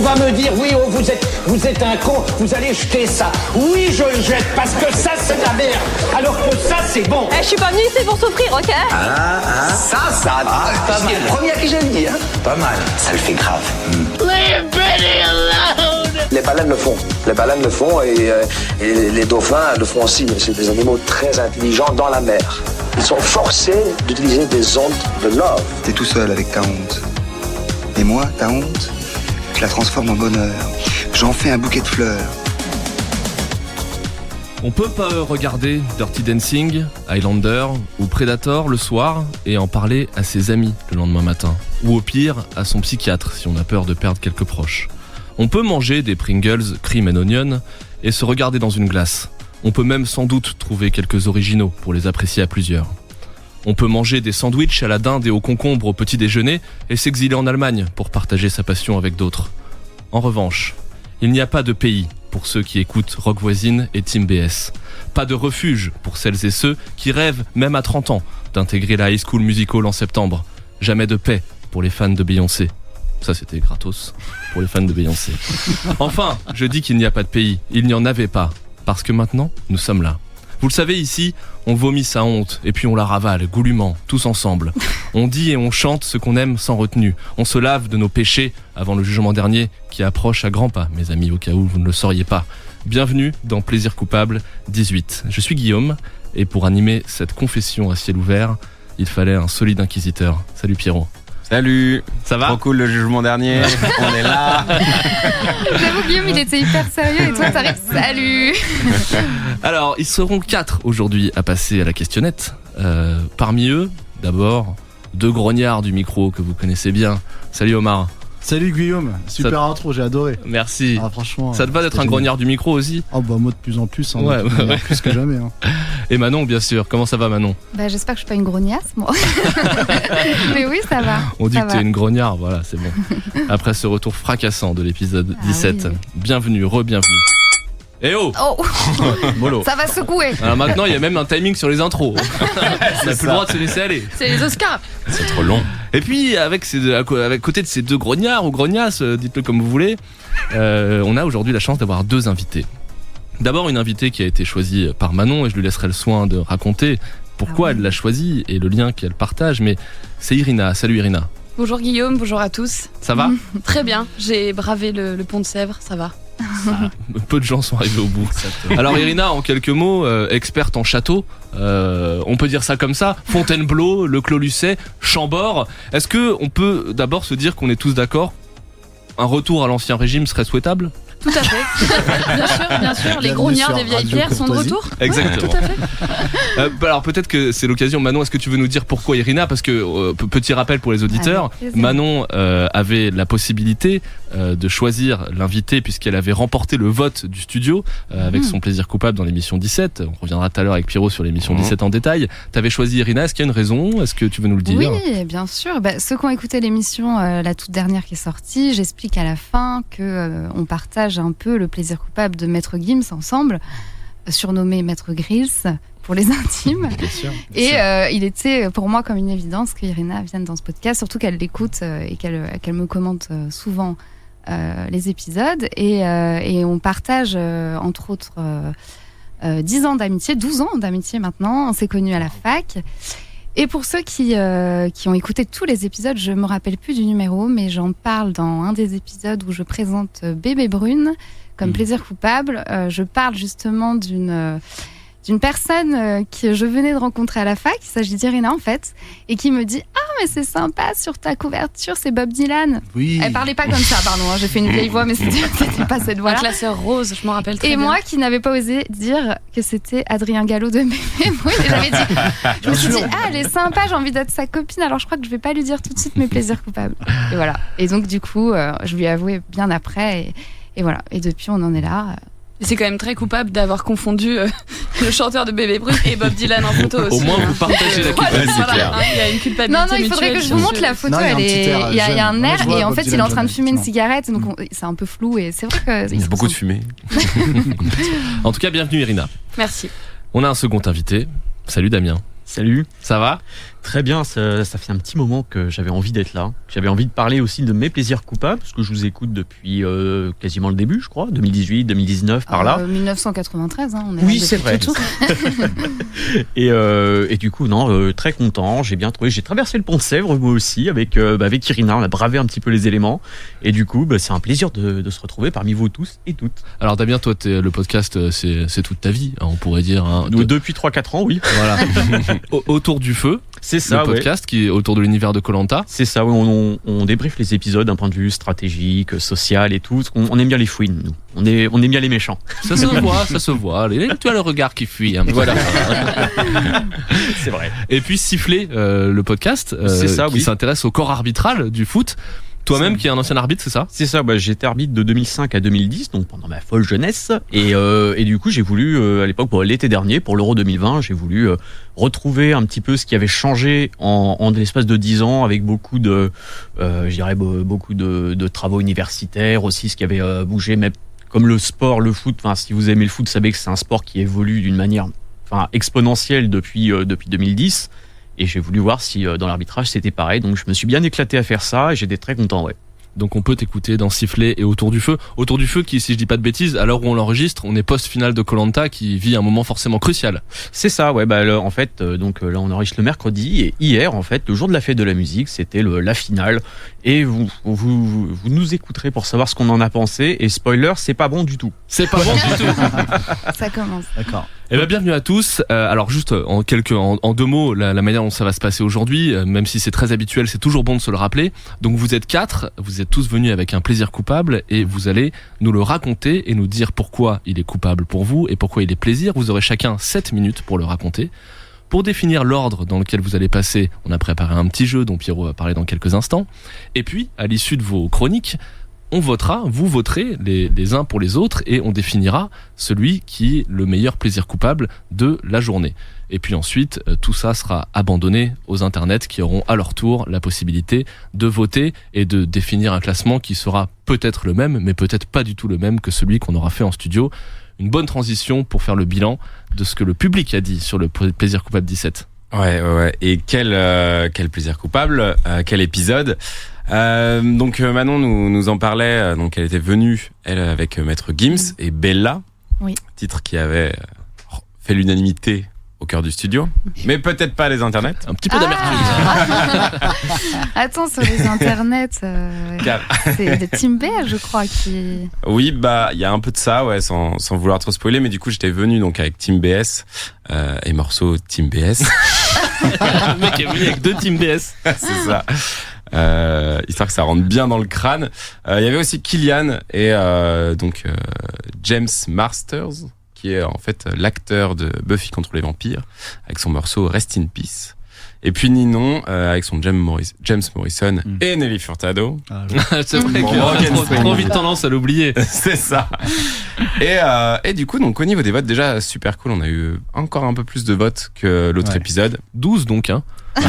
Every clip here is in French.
va me dire, oui, oh, vous êtes un con, vous allez jeter ça. Oui, je le jette, parce que ça, c'est de la merde. Alors que ça, c'est bon. Je suis pas venue ici pour souffrir, ok? Ça, pas mal. Le premier à qui j'ai dit, hein. Pas mal. Ça le fait grave. Leave Benny alone! Les baleines le font et les dauphins le font aussi. C'est des animaux très intelligents dans la mer. Ils sont forcés d'utiliser des ondes de love. T'es tout seul avec ta honte. Et moi, ta honte, je la transforme en bonheur. J'en fais un bouquet de fleurs. On peut pas regarder Dirty Dancing, Highlander ou Predator le soir et en parler à ses amis le lendemain matin. Ou au pire, à son psychiatre si on a peur de perdre quelques proches. On peut manger des Pringles Cream and Onion et se regarder dans une glace. On peut même sans doute trouver quelques originaux pour les apprécier à plusieurs. On peut manger des sandwichs à la dinde et au concombre au petit déjeuner et s'exiler en Allemagne pour partager sa passion avec d'autres. En revanche, il n'y a pas de pays pour ceux qui écoutent Rock Voisine et Team BS. Pas de refuge pour celles et ceux qui rêvent, même à 30 ans, d'intégrer la High School Musical en septembre. Jamais de paix pour les fans de Beyoncé. Ça, c'était gratos pour les fans de Beyoncé. Enfin, je dis qu'il n'y a pas de pays. Il n'y en avait pas. Parce que maintenant, nous sommes là. Vous le savez, ici, on vomit sa honte et puis on la ravale, goulûment, tous ensemble. On dit et on chante ce qu'on aime sans retenue. On se lave de nos péchés avant le jugement dernier qui approche à grands pas, mes amis, au cas où vous ne le sauriez pas. Bienvenue dans Plaisir coupable 18. Je suis Guillaume et pour animer cette confession à ciel ouvert, il fallait un solide inquisiteur. Salut Pierrot. Salut, ça va? Trop cool le jugement dernier, on est là. J'avoue Guillaume il était hyper sérieux et toi t'arrives salut. Alors ils seront 4 aujourd'hui à passer à la questionnette. Parmi eux, d'abord, 2 grognards du micro que vous connaissez bien. Salut Omar. Salut Guillaume, super intro, j'ai adoré. Merci. Franchement, ça te va d'être un grognard du micro aussi? Oh bah moi de plus en plus, ouais. Plus que jamais. Hein. Et Manon bien sûr, comment ça va Manon? Bah j'espère que je suis pas une grognasse moi. Mais oui ça va. On dit que t'es une grognard, voilà c'est bon. Après ce retour fracassant de l'épisode 17, oui. Bienvenue, re-bienvenue. Eh oh, Mollo. Ça va secouer. Alors maintenant il y a même un timing sur les intros. On n'a plus le droit de se laisser aller. C'est les Oscars. C'est trop long. Et puis avec côté de ces 2 grognards ou grognasses, dites-le comme vous voulez, on a aujourd'hui la chance d'avoir 2 invités. D'abord une invitée qui a été choisie par Manon et je lui laisserai le soin de raconter pourquoi elle l'a choisie et le lien qu'elle partage, mais c'est Irina. Salut Irina. Bonjour Guillaume, bonjour à tous. Ça va? Très bien, j'ai bravé le pont de Sèvres, ça va. Peu de gens sont arrivés au bout. Alors Irina, en quelques mots, experte en château, on peut dire ça comme ça, Fontainebleau, le Clos Lucet, Chambord. Est-ce que on peut d'abord se dire qu'on est tous d'accord, un retour à l'ancien régime serait souhaitable? Tout à fait. Bien sûr. Les grognards des vieilles pierres sont de retour. Exactement. Tout à fait. Alors peut-être que c'est l'occasion. Manon, est-ce que tu veux nous dire pourquoi Irina? Parce que petit rappel pour les auditeurs, Manon avait la possibilité de choisir l'invité puisqu'elle avait remporté le vote du studio avec son plaisir coupable dans l'émission 17. On reviendra tout à l'heure avec Pierrot sur l'émission 17 en détail. T'avais choisi Irina. Est-ce qu'il y a une raison? Est-ce que tu veux nous le dire? Oui, bien sûr. Ceux qui ont écouté l'émission, la toute dernière qui est sortie, j'explique à la fin que on partage un peu le plaisir coupable de Maître Gims ensemble, surnommé Maître Grills pour les intimes. Bien sûr. Et il était pour moi comme une évidence qu'Irina vienne dans ce podcast, surtout qu'elle l'écoute et qu'elle me commente souvent les épisodes. Et on partage, entre autres, 10 ans d'amitié, 12 ans d'amitié maintenant. On s'est connus à la fac. Et pour ceux qui ont écouté tous les épisodes, je me rappelle plus du numéro, mais j'en parle dans un des épisodes où je présente Bébé Brune comme plaisir coupable. Je parle justement d'une personne que je venais de rencontrer à la fac, il s'agit d'Irina en fait, et qui me dit « Ah mais c'est sympa, sur ta couverture c'est Bob Dylan ». Oui. Elle parlait pas comme ça, pardon, j'ai fait une vieille voix, mais c'était pas cette voix-là. Un classeur rose, je m'en rappelle très bien. Et moi qui n'avais pas osé dire que c'était Adrien Gallo de Bébé Brune, et j'avais dit, je me suis dit « Ah elle est sympa, j'ai envie d'être sa copine, alors je crois que je vais pas lui dire tout de suite mes plaisirs coupables ». Et voilà, et donc du coup je lui ai avoué bien après, et voilà, et depuis on en est là. C'est quand même très coupable d'avoir confondu le chanteur de Bébé Brune et Bob Dylan en photo aussi. Au moins vous partagez la culpabilité. Il y a une culpabilité. Non, il faudrait que je vous montre la photo. Il y a un air et en fait il est en train de fumer une cigarette, donc c'est un peu flou et c'est vrai que. Il y a beaucoup de fumée. En tout cas, bienvenue Irina. Merci. On a un second invité. Salut Damien. Salut. Ça va? Très bien, ça fait un petit moment que j'avais envie d'être là. J'avais envie de parler aussi de mes plaisirs coupables, parce que je vous écoute depuis quasiment le début, je crois, 2018, 2019, par là. 1993, on est Oui, là c'est depuis vrai. tout. Et du coup, très content, j'ai bien trouvé. J'ai traversé le pont de Sèvres, moi aussi, avec Irina, on a bravé un petit peu les éléments. Et du coup, c'est un plaisir de se retrouver parmi vous tous et toutes. Alors Damien, toi, le podcast, c'est toute ta vie, hein, on pourrait dire. Hein, Depuis 3-4 ans, oui. Voilà. Autour du feu. C'est ça, le podcast qui est autour de l'univers de Koh-Lanta. C'est ça, oui, on débriefe les épisodes d'un point de vue stratégique, social et tout. On aime bien les fouines, nous. On aime bien les méchants. Ça se voit. Tu as le regard qui fuit. Hein. Voilà. C'est vrai. Et puis Siffler, le podcast, c'est ça, qui s'intéresse au corps arbitral du foot. Toi-même qui es un ancien arbitre, c'est ça ? C'est ça, j'étais arbitre de 2005 à 2010, donc pendant ma folle jeunesse. Et du coup, j'ai voulu, à l'époque, l'été dernier, pour l'Euro 2020, j'ai voulu retrouver un petit peu ce qui avait changé en l'espace de 10 ans, avec beaucoup de travaux universitaires aussi, ce qui avait bougé, mais comme le sport, le foot. Enfin, si vous aimez le foot, vous savez que c'est un sport qui évolue d'une manière exponentielle depuis 2010. Et j'ai voulu voir si dans l'arbitrage c'était pareil. Donc je me suis bien éclaté à faire ça et j'étais très content, ouais. Donc on peut t'écouter dans Siffler et Autour du feu. Autour du feu qui, si je dis pas de bêtises, à l'heure où on l'enregistre, on est post-finale de Koh-Lanta qui vit un moment forcément crucial. C'est ça, ouais. En fait, là on enregistre le mercredi et hier, en fait, le jour de la fête de la musique, c'était la finale. Et vous nous écouterez pour savoir ce qu'on en a pensé. Et spoiler, c'est pas bon du tout. C'est pas bon du tout. Ça commence. D'accord. Eh bien, bienvenue à tous. Alors juste en 2 mots, la manière dont ça va se passer aujourd'hui, même si c'est très habituel, c'est toujours bon de se le rappeler. Donc vous êtes 4, vous êtes tous venus avec un plaisir coupable et vous allez nous le raconter et nous dire pourquoi il est coupable pour vous et pourquoi il est plaisir. Vous aurez chacun 7 minutes pour le raconter. Pour définir l'ordre dans lequel vous allez passer, on a préparé un petit jeu dont Pierrot va parler dans quelques instants. Et puis, à l'issue de vos chroniques, on votera, vous voterez les uns pour les autres et on définira celui qui est le meilleur plaisir coupable de la journée. Et puis ensuite, tout ça sera abandonné aux internets qui auront à leur tour la possibilité de voter et de définir un classement qui sera peut-être le même, mais peut-être pas du tout le même que celui qu'on aura fait en studio. Une bonne transition pour faire le bilan de ce que le public a dit sur le plaisir coupable 17. Ouais. Et quel plaisir coupable, quel épisode. Donc Manon nous en parlait, donc elle était venue, elle, avec Maître Gims et Bella, oui. Titre qui avait fait l'unanimité au cœur du studio, mais peut-être pas les internets. Un petit peu d'amertume. Attends, sur les internets, c'est de Team BS, je crois, qui... Oui, il y a un peu de ça, ouais, sans vouloir trop spoiler, mais du coup j'étais venu donc avec Team BS et morceau Team BS. Le mec est venu avec 2 Team BS. C'est ça. Histoire que ça rentre bien dans le crâne. Il y avait aussi Kylian et James Marsters, qui est en fait l'acteur de Buffy contre les vampires, avec son morceau Rest in Peace. Et puis Ninon, avec son James Morrison et Nelly Furtado. C'est vrai qu'il a trop vite tendance à l'oublier. C'est ça. Et du coup, donc au niveau des votes, déjà super cool. On a eu encore un peu plus de votes que l'autre épisode. 12 donc, hein.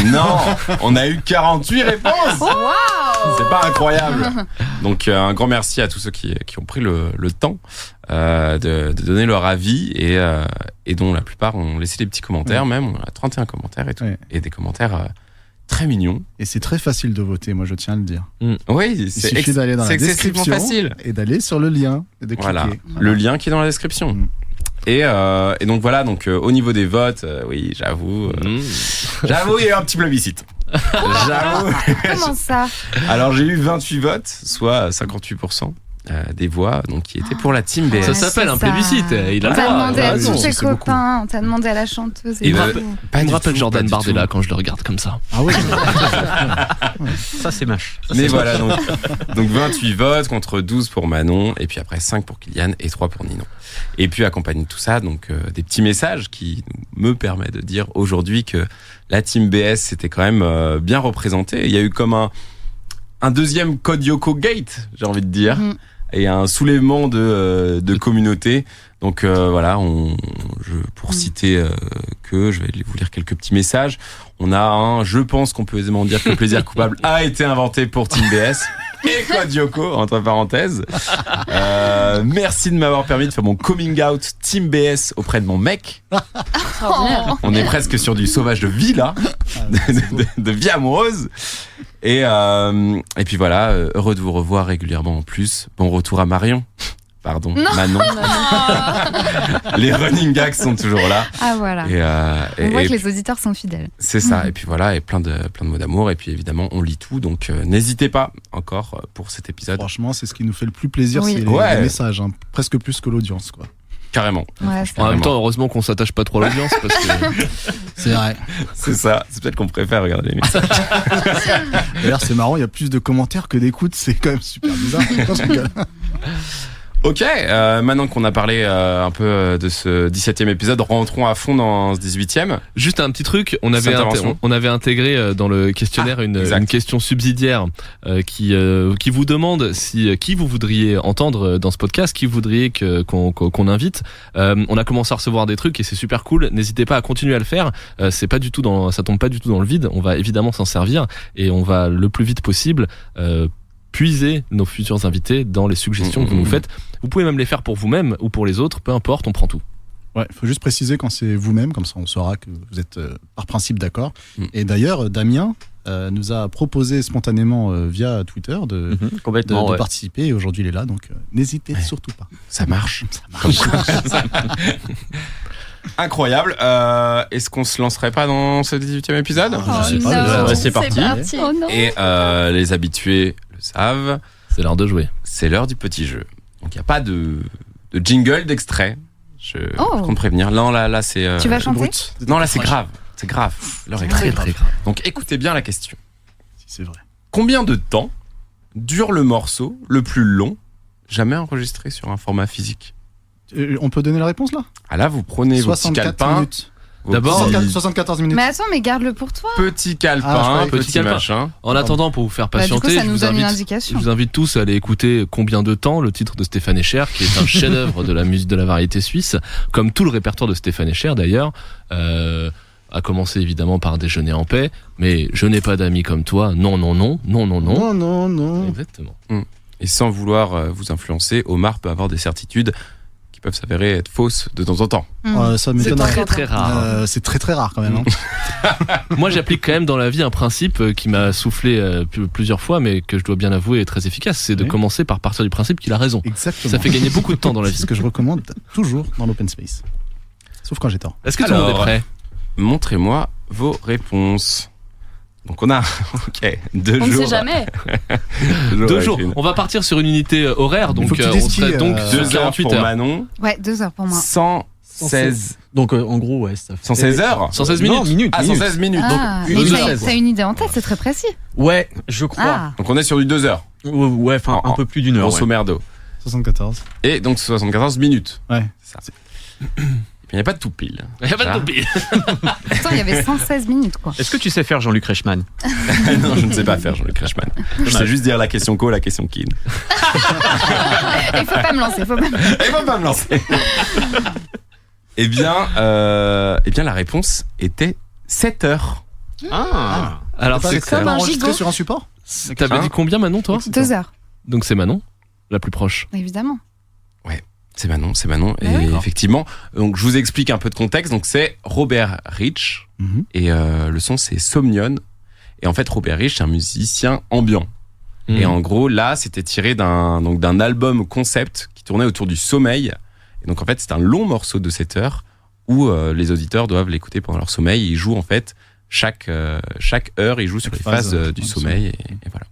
Non, on a eu 48 réponses. Wow. C'est pas incroyable. Donc un grand merci à tous ceux qui ont pris le temps de donner leur avis et dont la plupart ont laissé des petits commentaires. Même on a 31 commentaires et tout, et des commentaires très mignons. Et c'est très facile de voter, moi je tiens à le dire. Oui, il suffit d'aller dans la description facile et d'aller sur le lien et de cliquer. Voilà, le lien qui est dans la description. Et donc voilà, donc au niveau des votes, oui, j'avoue, il y a eu un petit plébiscite. J'avoue. Comment ça ? Alors j'ai eu 28 votes, soit 58% des voix, donc qui étaient pour la Team BS. Ça s'appelle un plébiscite. Il a on t'a demandé à tous ses ses copains, on t'a demandé à la chanteuse. Il me rappelle Jordan Bardella quand je le regarde comme ça. Ah oui. Ça c'est mâche. Mais voilà, donc 28 votes contre 12 pour Manon, et puis après 5 pour Kylian et 3 pour Ninon. Et puis accompagné de tout ça, donc des petits messages qui me permettent de dire aujourd'hui que la Team BS c'était quand même bien représenté. Il y a eu comme un deuxième Code Yoko Gate, j'ai envie de dire, et un soulèvement de communauté. Donc voilà, pour citer je vais vous lire quelques petits messages. On a je pense qu'on peut aisément dire que le plaisir coupable a été inventé pour Team BS. et Kodioko, entre parenthèses. Merci de m'avoir permis de faire mon coming out Team BS auprès de mon mec. On est presque sur du sauvage de vie là, de vie amoureuse. Et puis voilà, heureux de vous revoir régulièrement en plus. Bon retour à Marion. Pardon, Manon. Les running gags sont toujours là. Ah voilà. On voit que les auditeurs sont fidèles. C'est ça. Et puis voilà, et plein de mots d'amour. Et puis évidemment, on lit tout. Donc n'hésitez pas encore pour cet épisode. Franchement, c'est ce qui nous fait le plus plaisir, c'est les messages, hein. Presque plus que l'audience, quoi. Carrément. Ouais, en même temps, heureusement qu'on s'attache pas trop à l'audience parce que c'est vrai. C'est ça. C'est peut-être qu'on préfère regarder les messages. D'ailleurs, c'est marrant. Il y a plus de commentaires que d'écoutes. C'est quand même super bizarre. Ok, maintenant qu'on a parlé un peu de ce 17e épisode, rentrons à fond dans ce 18e. Juste un petit truc, on avait intégré dans le questionnaire une question subsidiaire qui vous demande qui vous voudriez entendre dans ce podcast, qui vous voudriez qu'on invite. On a commencé à recevoir des trucs et c'est super cool. N'hésitez pas à continuer à le faire. Ça tombe pas du tout dans le vide. On va évidemment s'en servir et on va le plus vite possible puiser nos futurs invités dans les suggestions que vous nous faites. Vous pouvez même les faire pour vous-même ou pour les autres, peu importe, on prend tout. Ouais, il faut juste préciser quand c'est vous-même, comme ça on saura que vous êtes par principe d'accord. Et d'ailleurs, Damien nous a proposé spontanément via Twitter de participer et aujourd'hui il est là, donc n'hésitez surtout pas. Ça marche. Incroyable. Est-ce qu'on se lancerait pas dans ce 18e épisode? Je sais pas. C'est parti. Oh, non. Et les habitués le savent. C'est l'heure de jouer. C'est l'heure du petit jeu. Donc il n'y a pas de jingle, d'extrait. Je compte prévenir. Non, là c'est. Tu vas chanter? Non, là c'est grave. C'est grave. L'heure est très grave. Donc écoutez bien la question. Si c'est vrai. Combien de temps dure le morceau le plus long jamais enregistré sur un format physique? On peut donner la réponse là? Ah là, vous prenez vos petits calepins. Minutes. D'abord, 74 minutes. Mais attends, mais garde-le pour toi. Petit calepin, petit machin. En attendant, pour vous faire patienter, du coup, ça nous donne une indication. Je vous invite tous à aller écouter Combien de temps, le titre de Stéphane Escher, qui est un chef-d'œuvre de la musique de la variété suisse, comme tout le répertoire de Stéphane Escher d'ailleurs. À commencer évidemment par Déjeuner en paix, mais je n'ai pas d'amis comme toi. Non, non, non, non, non, non. Non, non, non. Exactement. Et sans vouloir vous influencer, Omar peut avoir des certitudes qui peuvent s'avérer être fausses de temps en temps. Ça m'étonne. C'est très très rare. C'est très très rare quand même. Moi j'applique quand même dans la vie un principe qui m'a soufflé plusieurs fois, mais que je dois bien avouer est très efficace, c'est de commencer par partir du principe qu'il a raison. Exactement. Ça fait gagner beaucoup de temps dans la vie. C'est ce que je recommande toujours dans l'open space. Sauf quand j'ai tort. Est-ce que tout le monde est prêt? Montrez-moi vos réponses. Donc on a 2 jours. On ne sait jamais. 2 jours. On va partir sur une unité horaire, donc on serait donc 2 heures pour Manon. Ouais, 2 heures pour moi. 116. Donc en gros, ça fait 116 heures. 116 minutes. Non, minutes. 116 minutes. Donc t'as une idée en tête, c'est très précis. Ouais, je crois. Donc on est sur du 2 heures. Ouais, enfin un peu plus d'une heure. Grosso merdo. 74. Et donc 74 minutes. Ouais. C'est ça. Il n'y a pas de tout pile. Il n'y a pas de tout pile. Attends, il y avait 116 minutes, quoi. Est-ce que tu sais faire Jean-Luc Reichmann? Non, je ne sais pas faire Jean-Luc Reichmann. Je sais juste dire la question co, la question kin. Il faut pas me lancer, faut pas me lancer. Eh bien, la réponse était 7 heures. Alors c'est comme enregistré sur un support? T'avais dit combien Manon, toi? 2 heures. Donc c'est Manon, la plus proche. Évidemment. Ouais. C'est Manon. Et effectivement, donc je vous explique un peu de contexte. Donc c'est Robert Rich et le son c'est Somnion. Et en fait, Robert Rich c'est un musicien ambiant. Et en gros, là, c'était tiré d'un album concept qui tournait autour du sommeil. Et donc en fait, c'est un long morceau de 7 heures où les auditeurs doivent l'écouter pendant leur sommeil. Et ils jouent en fait chaque heure, ils jouent sur les phases du sommeil et voilà.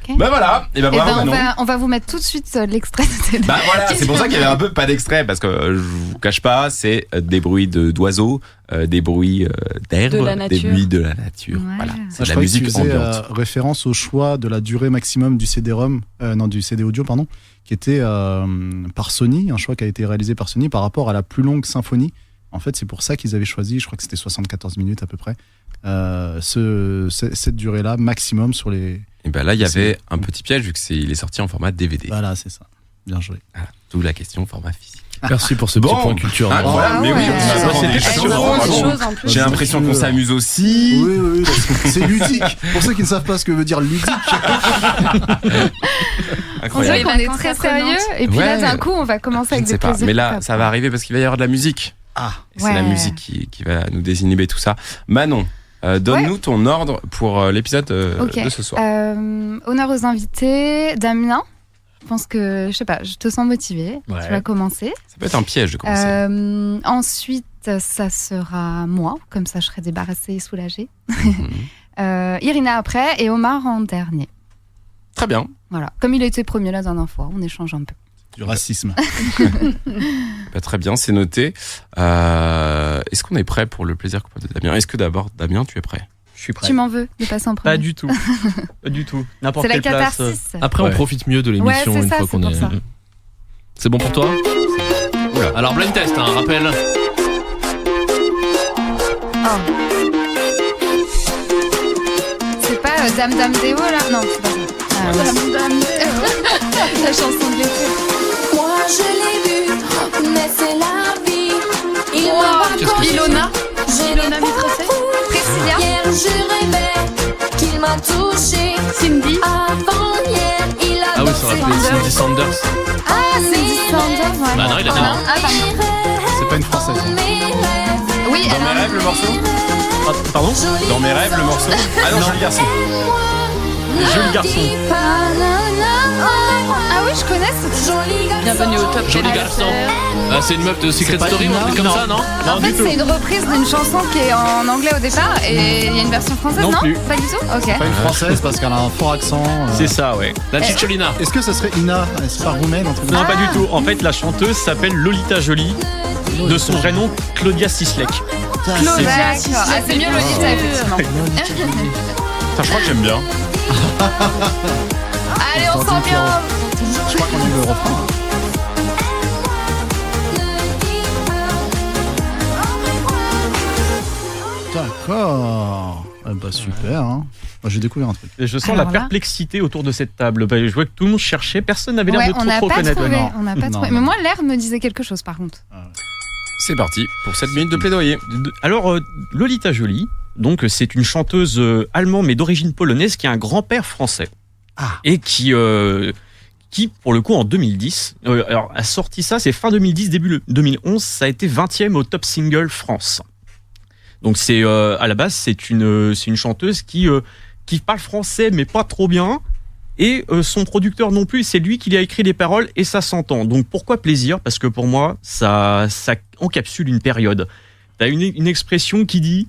Okay. Bah voilà, et bah bravo Manon. On va vous mettre tout de suite l'extrait de Bah voilà, c'est pour ça qu'il y avait un peu pas d'extrait, parce que je vous cache pas, c'est des bruits d'oiseaux, des bruits d'herbe, des bruits de la nature. Ouais. Voilà, c'est de la musique ambiante. Référence au choix de la durée maximum du CD-ROM, du CD audio, pardon, qui était par Sony, un choix qui a été réalisé par Sony par rapport à la plus longue symphonie. En fait, c'est pour ça qu'ils avaient choisi, je crois que c'était 74 minutes à peu près, cette durée-là maximum sur les... Et ben là, il y avait un petit piège vu qu'il est sorti en format DVD. Voilà, c'est ça. Bien joué. Voilà, d'où la question format physique. Merci pour ce petit point culture. Incroyable, mais oui, j'ai l'impression qu'on s'amuse aussi. Oui, c'est ludique. Pour ceux qui ne savent pas ce que veut dire ludique. On dirait qu'on est très sérieux et puis là d'un coup on va commencer avec des plaisirs. Mais là ça va arriver parce qu'il va y avoir de la musique. C'est la musique qui va nous désinhiber tout ça. Manon, donne-nous ton ordre pour l'épisode de ce soir. Honneur aux invités. Damien, je pense que, je sais pas, je te sens motivé. Ouais. Tu vas commencer. Ça peut être un piège de commencer. Ensuite, ça sera moi. Comme ça, je serai débarrassée et soulagée. Irina après et Omar en dernier. Très bien. Voilà. Comme il a été premier la dernière fois, on échange un peu. Du racisme. Très bien, c'est noté. Est-ce qu'on est prêt pour le plaisir coupable de Damien ? Est-ce que d'abord, Damien, tu es prêt ? Je suis prêt. Tu m'en veux de passer en premier ? Pas du tout. Pas du tout. N'importe c'est quelle la place. catharsis. Après, on profite mieux de l'émission une fois qu'on est. C'est bon pour toi ? Oula. Alors, blind test, rappel. C'est pas Dame Dame Déo là ? Non, c'est pas ça. Dame Dame La chanson de l'été. Moi je l'ai vu, mais c'est la vie. Il m'a pas Ilona. Ilona Mitressé. Priscilla. Hier je rêvais qu'il m'a touché. Cindy. Avant-hier il a Ah oui, ça rappelait Cindy Sanders. Cindy Sanders, ouais. Bah non, il a dit non. C'est pas une française. Oui, Dans mes rêves, le morceau ? Pardon ? Dans mes rêves, le morceau ? Ah non, Joli Garçon. Joli Garçon. Ah oui, je connais ce titre. Bienvenue au top. Joli garçon. Ah, c'est une meuf de Secret Story ou un truc comme ça, non ? En fait, c'est une reprise d'une chanson qui est en anglais au départ et il y a une version française, non ? Pas du tout ? Ok. Pas une française parce qu'elle a un fort accent. C'est ça, ouais. La Cicciolina. Est-ce que ça serait Ina ? C'est pas roumaine en tout cas ? Non, pas du tout. En fait, la chanteuse s'appelle Lolita Joly, de son vrai nom Claudia Sislek. Claudia. Ah, c'est mieux Lolita, effectivement. Je crois que j'aime bien. Allez, on sent bien. Je crois qu'on dit le refrain. D'accord. Ah bah super. Moi, j'ai découvert un truc. Et je sens la perplexité autour de cette table. Je vois que tout le monde cherchait, personne n'avait l'air de trop connaître. On n'a pas trouvé. Mais moi, l'air me disait quelque chose, par contre. C'est parti pour 7 minutes de plaidoyer. Alors, Lolita Joly, donc c'est une chanteuse allemande mais d'origine polonaise qui a un grand-père français. Et qui, pour le coup, en 2010, alors a sorti ça, c'est fin 2010, début 2011, ça a été 20e au Top Single France. Donc c'est à la base, c'est une chanteuse qui parle français mais pas trop bien. Et son producteur non plus, c'est lui qui lui a écrit les paroles et ça s'entend. Donc pourquoi plaisir ? Parce que pour moi, ça encapsule une période. T'as une expression qui dit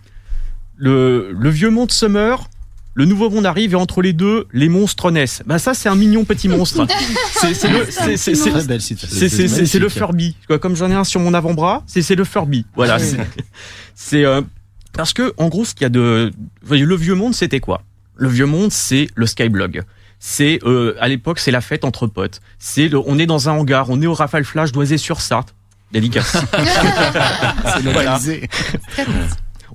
le vieux monde se meurt, le nouveau monde arrive et entre les deux, les monstres naissent. Bah ça, c'est un mignon petit monstre. C'est le Furby. Comme j'en ai un sur mon avant-bras, c'est le Furby. Voilà. C'est parce que en gros, ce qu'il y a le vieux monde, c'était quoi ? Le vieux monde, c'est le Skyblog. C'est à l'époque, c'est la fête entre potes. On est dans un hangar, on est au Rafale Flash d'Oisé-sur-Sarthe. Dédicace. C'est localisé.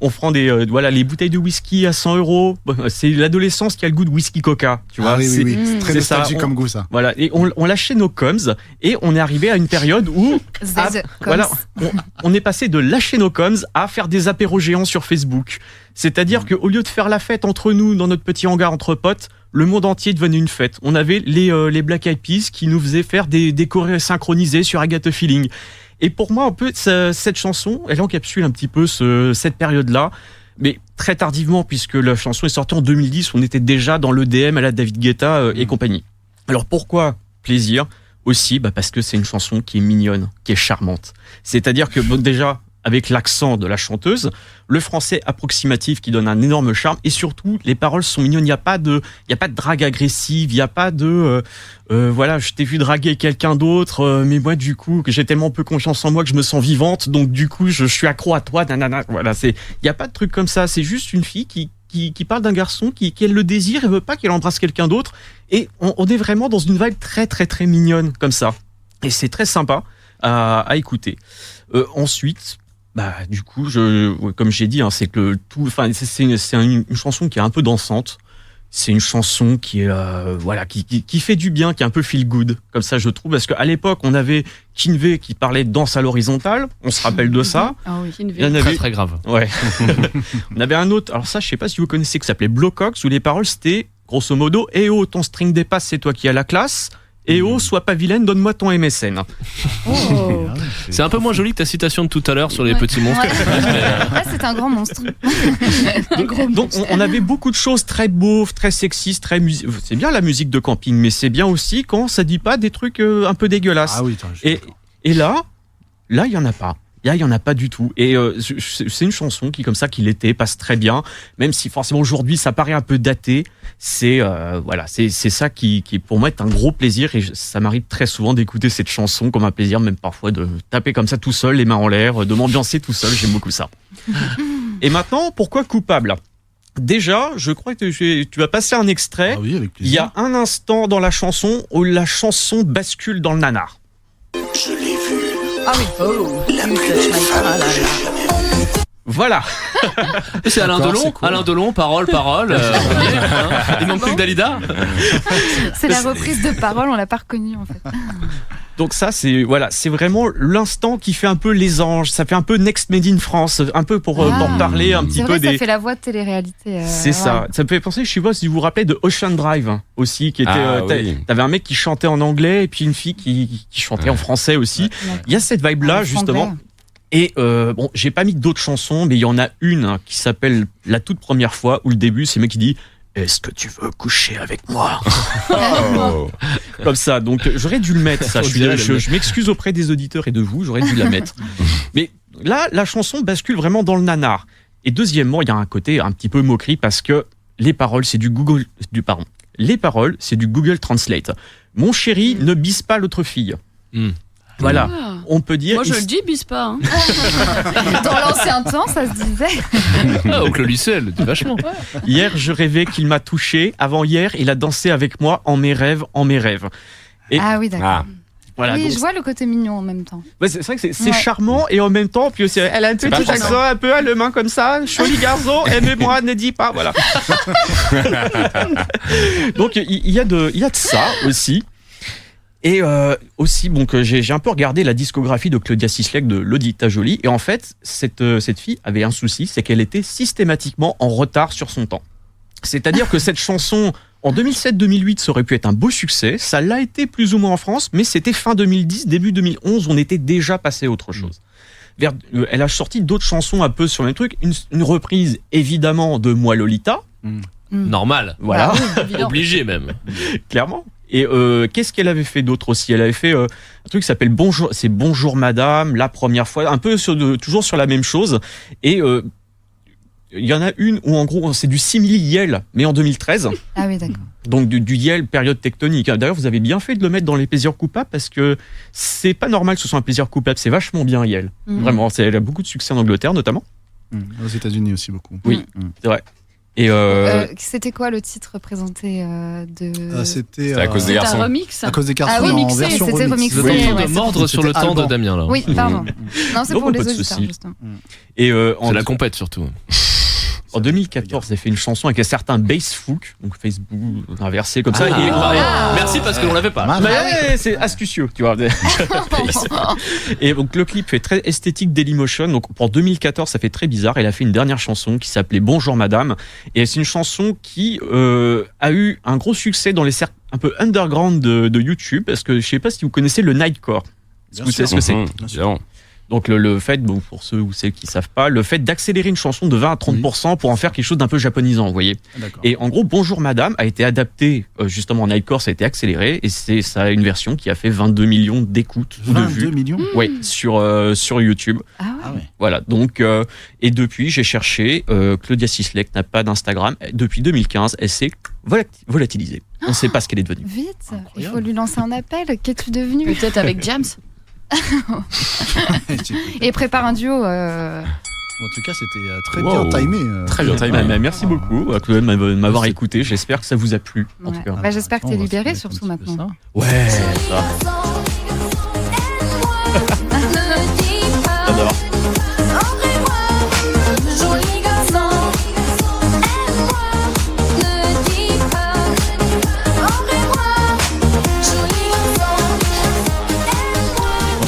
On prend les bouteilles de whisky à 100 €. C'est l'adolescence qui a le goût de whisky coca, tu vois. Oui. C'est très nostalgique comme goût, ça. Voilà. Et on lâchait nos coms et on est arrivé à une période où, on est passé de lâcher nos coms à faire des apéros géants sur Facebook. C'est-à-dire qu'au lieu de faire la fête entre nous dans notre petit hangar entre potes, le monde entier devenait une fête. On avait les Black Eyed Peas qui nous faisaient faire des chorés synchronisés sur Agatha Feeling. Et pour moi, un peu, cette chanson, elle encapsule un petit peu cette période-là, mais très tardivement, puisque la chanson est sortie en 2010, on était déjà dans l'EDM à la David Guetta et compagnie. Alors pourquoi plaisir ? Aussi, parce que c'est une chanson qui est mignonne, qui est charmante. C'est-à-dire que déjà, avec l'accent de la chanteuse, le français approximatif qui donne un énorme charme, et surtout, les paroles sont mignonnes. Il n'y a pas de drague agressive, il n'y a pas de je t'ai vu draguer quelqu'un d'autre, mais moi, du coup, que j'ai tellement peu confiance en moi que je me sens vivante, donc du coup, je suis accro à toi, nanana. Voilà, il n'y a pas de truc comme ça. C'est juste une fille qui parle d'un garçon qui elle le désire et veut pas qu'elle embrasse quelqu'un d'autre. Et on est vraiment dans une vibe très, très, très mignonne, comme ça. Et c'est très sympa à écouter. Ensuite, du coup, comme j'ai dit, c'est que c'est une chanson qui est un peu dansante, c'est une chanson qui est qui fait du bien, qui est un peu feel good, comme ça je trouve, parce qu'à l'époque on avait Kinvey qui parlait de danse à l'horizontale, on se rappelle de ça. Ah oui, Il y en avait... Très très grave. Ouais. On avait un autre, alors ça je sais pas si vous connaissez, qui s'appelait Blocox, où les paroles c'était grosso modo: eh oh, ton string dépasse, c'est toi qui as la classe. Eh oh, sois pas vilaine, donne-moi ton MSN. Oh. C'est un peu moins joli que ta citation de tout à l'heure sur les petits monstres. Là, c'est un grand monstre. Donc on avait beaucoup de choses très beaufs, très sexistes, très c'est bien la musique de camping, mais c'est bien aussi quand ça dit pas des trucs un peu dégueulasses. Ah oui, et là il y en a pas. Là, il y en a pas du tout. Et c'est une chanson qui, comme ça, qui l'été, passe très bien. Même si forcément aujourd'hui, ça paraît un peu daté. C'est ça qui pour moi est un gros plaisir. Et ça m'arrive très souvent d'écouter cette chanson comme un plaisir, même parfois de taper comme ça tout seul, les mains en l'air, de m'ambiancer tout seul. J'aime beaucoup ça. Et maintenant, pourquoi Coupable ? Déjà, je crois que tu vas passer un extrait. Ah oui, avec il y a un instant dans la chanson où la chanson bascule dans le nanar. Je l'ai vu. Ah oui. Oh. Voilà. C'est Alain Delon. Cool. Alain Delon, parole. Il manque plus que Dalida. C'est la reprise de parole, on l'a pas reconnu en fait. Donc ça, c'est vraiment l'instant qui fait un peu les anges. Ça fait un peu Next Made in France, un peu pour parler un petit peu des... Ça fait la voix de télé-réalité. C'est ça. Ça me fait penser, je sais pas si vous vous rappelez de Ocean Drive aussi, qui était. Oui. T'avais un mec qui chantait en anglais et puis une fille qui chantait en français aussi. Il y a cette vibe-là justement. Et bon, j'ai pas mis d'autres chansons, mais il y en a une qui s'appelle La toute première fois, où le début, c'est le mec qui dit: est-ce que tu veux coucher avec moi? Comme ça, donc j'aurais dû le mettre, ça. Je m'excuse auprès des auditeurs et de vous, j'aurais dû la mettre. Mais là, la chanson bascule vraiment dans le nanar. Et deuxièmement, il y a un côté un petit peu moquerie, parce que les paroles, c'est du Google Translate. Mon chéri, ne bise pas l'autre fille. Voilà, on peut dire... Moi je le dis, bise pas. Hein. Dans l'ancien temps, ça se disait. Donc le lycée, elle le dit vachement. Hier, je rêvais qu'il m'a touché. Avant-hier, il a dansé avec moi en mes rêves. Et... Ah oui, d'accord. Voilà, oui, donc... je vois le côté mignon en même temps. Ouais, c'est vrai que c'est charmant, et en même temps, puis aussi, elle a un petit accent un peu à la main comme ça. Joli garçon, aimez-moi, ne dis pas, voilà. Donc il y a de ça aussi. Et aussi, donc, j'ai un peu regardé la discographie de Claudia Cislek de Lolita Jolie, et en fait, cette fille avait un souci, c'est qu'elle était systématiquement en retard sur son temps. C'est-à-dire que cette chanson, en 2007-2008, ça aurait pu être un beau succès, ça l'a été plus ou moins en France, mais c'était fin 2010, début 2011, on était déjà passé à autre chose. Elle a sorti d'autres chansons un peu sur le même truc, une reprise évidemment de Moi Lolita. Normal. Voilà. Obligé même. Clairement. Et qu'est-ce qu'elle avait fait d'autre aussi? Elle avait fait un truc qui s'appelle Bonjour Madame, la première fois, un peu toujours sur la même chose. Et il y en a une où en gros c'est du simili Yel, mais en 2013. Ah oui, d'accord. Donc du Yel période tectonique. D'ailleurs, vous avez bien fait de le mettre dans les plaisirs coupables, parce que c'est pas normal que ce soit un plaisir coupable, c'est vachement bien Yel. Vraiment, elle a beaucoup de succès en Angleterre notamment. Aux États-Unis aussi beaucoup. Oui, c'est vrai. Et c'était quoi le titre présenté de... C'était à cause des garçons. Un remix. À cause des garçons. Ah oui, en mixé, version c'était remixé. Vous êtes en train de Ouais, mordre sur le temps de Damien là. Oui, pardon. Non, c'est Non, pour pas les de auditeurs, souci. justement. Et C'est la compète surtout. en 2014, elle fait une chanson avec un certain Basefook, donc Facebook inversé comme ça. Merci parce qu'on l'avait pas. Mais c'est astucieux, tu vois. Et donc le clip fait très esthétique Dailymotion. Donc pour 2014, ça fait très bizarre. Elle a fait une dernière chanson qui s'appelait Bonjour Madame, et c'est une chanson qui a eu un gros succès dans les cercles un peu underground de YouTube, parce que je sais pas si vous connaissez le Nightcore. Vous savez ce que c'est? Donc le fait, bon, pour ceux ou celles qui savent pas, le fait d'accélérer une chanson de 20 à 30% pour en faire quelque chose d'un peu japonisant, vous voyez. Et en gros, Bonjour Madame a été adapté justement en Nightcore, ça a été accéléré, et ça a une version qui a fait 22 millions d'écoutes, de vues. 22 millions. Oui, sur YouTube. Ah ouais. Voilà, donc et depuis j'ai cherché, Claudia Cislek n'a pas d'Instagram. Depuis 2015, elle s'est volatilisée. On ne sait pas ce qu'elle est devenue. Vite, il faut lui lancer un appel. Qu'es-tu devenu? Peut-être avec James. Et prépare un duo. En tout cas, c'était très bien timé. Très bien timé. Merci beaucoup de m'avoir écouté. J'espère que ça vous a plu. En tout cas. Bah, j'espère que t'es libéré, surtout maintenant. Ouais, ça. J'adore. Joli garçon, aime-moi, ne dis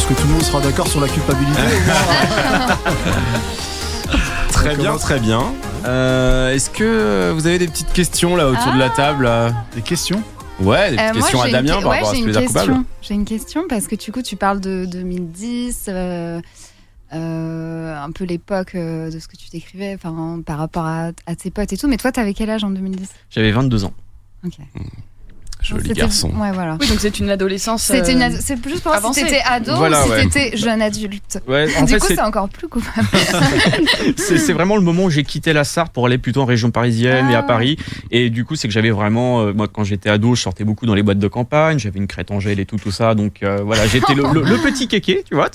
que tout le monde sera d'accord sur la culpabilité. Très bien, très bien. Est-ce que vous avez des petites questions là autour de la table là? Des questions? Ouais, des petites questions à Damien par rapport à ce plaisir coupable. J'ai une question parce que du coup tu parles de 2010, un peu l'époque de ce que tu décrivais, enfin par rapport à tes potes et tout. Mais toi, t'avais quel âge en 2010? J'avais 22 ans. Ok. Joli garçon. Ouais, voilà. Oui, donc c'est une adolescence. C'est juste pour voir si t'étais ado voilà, ou si t'étais jeune adulte. Ouais, Du coup, c'est encore plus coupable. c'est vraiment le moment où j'ai quitté la Sarthe pour aller plutôt en région parisienne et à Paris. Et du coup, c'est que j'avais vraiment, moi, quand j'étais ado, je sortais beaucoup dans les boîtes de campagne. J'avais une crête Angèle et tout ça. Donc voilà, j'étais le petit kéké, tu vois.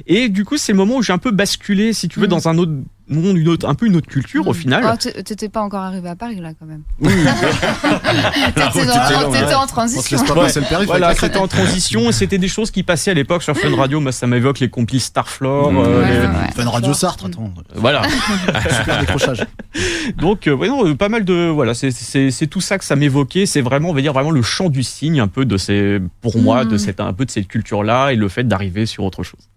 Et du coup, c'est le moment où j'ai un peu basculé, si tu veux, dans un autre monde, un peu une autre culture au final. Oh, t'étais pas encore arrivé à Paris là quand même. Oui. T'étais en transition. Voilà, c'était en transition et c'était des choses qui passaient à l'époque sur Fun Radio. Moi, ça m'évoque les complices Starflore. Fun Radio Sartre, attends. Voilà. Super décrochage. Donc, non, pas mal de. Voilà, c'est tout ça que ça m'évoquait. C'est vraiment, on va dire, vraiment le chant du cygne, un peu de ces. Pour moi, un peu de cette culture-là et le fait d'arriver sur autre chose.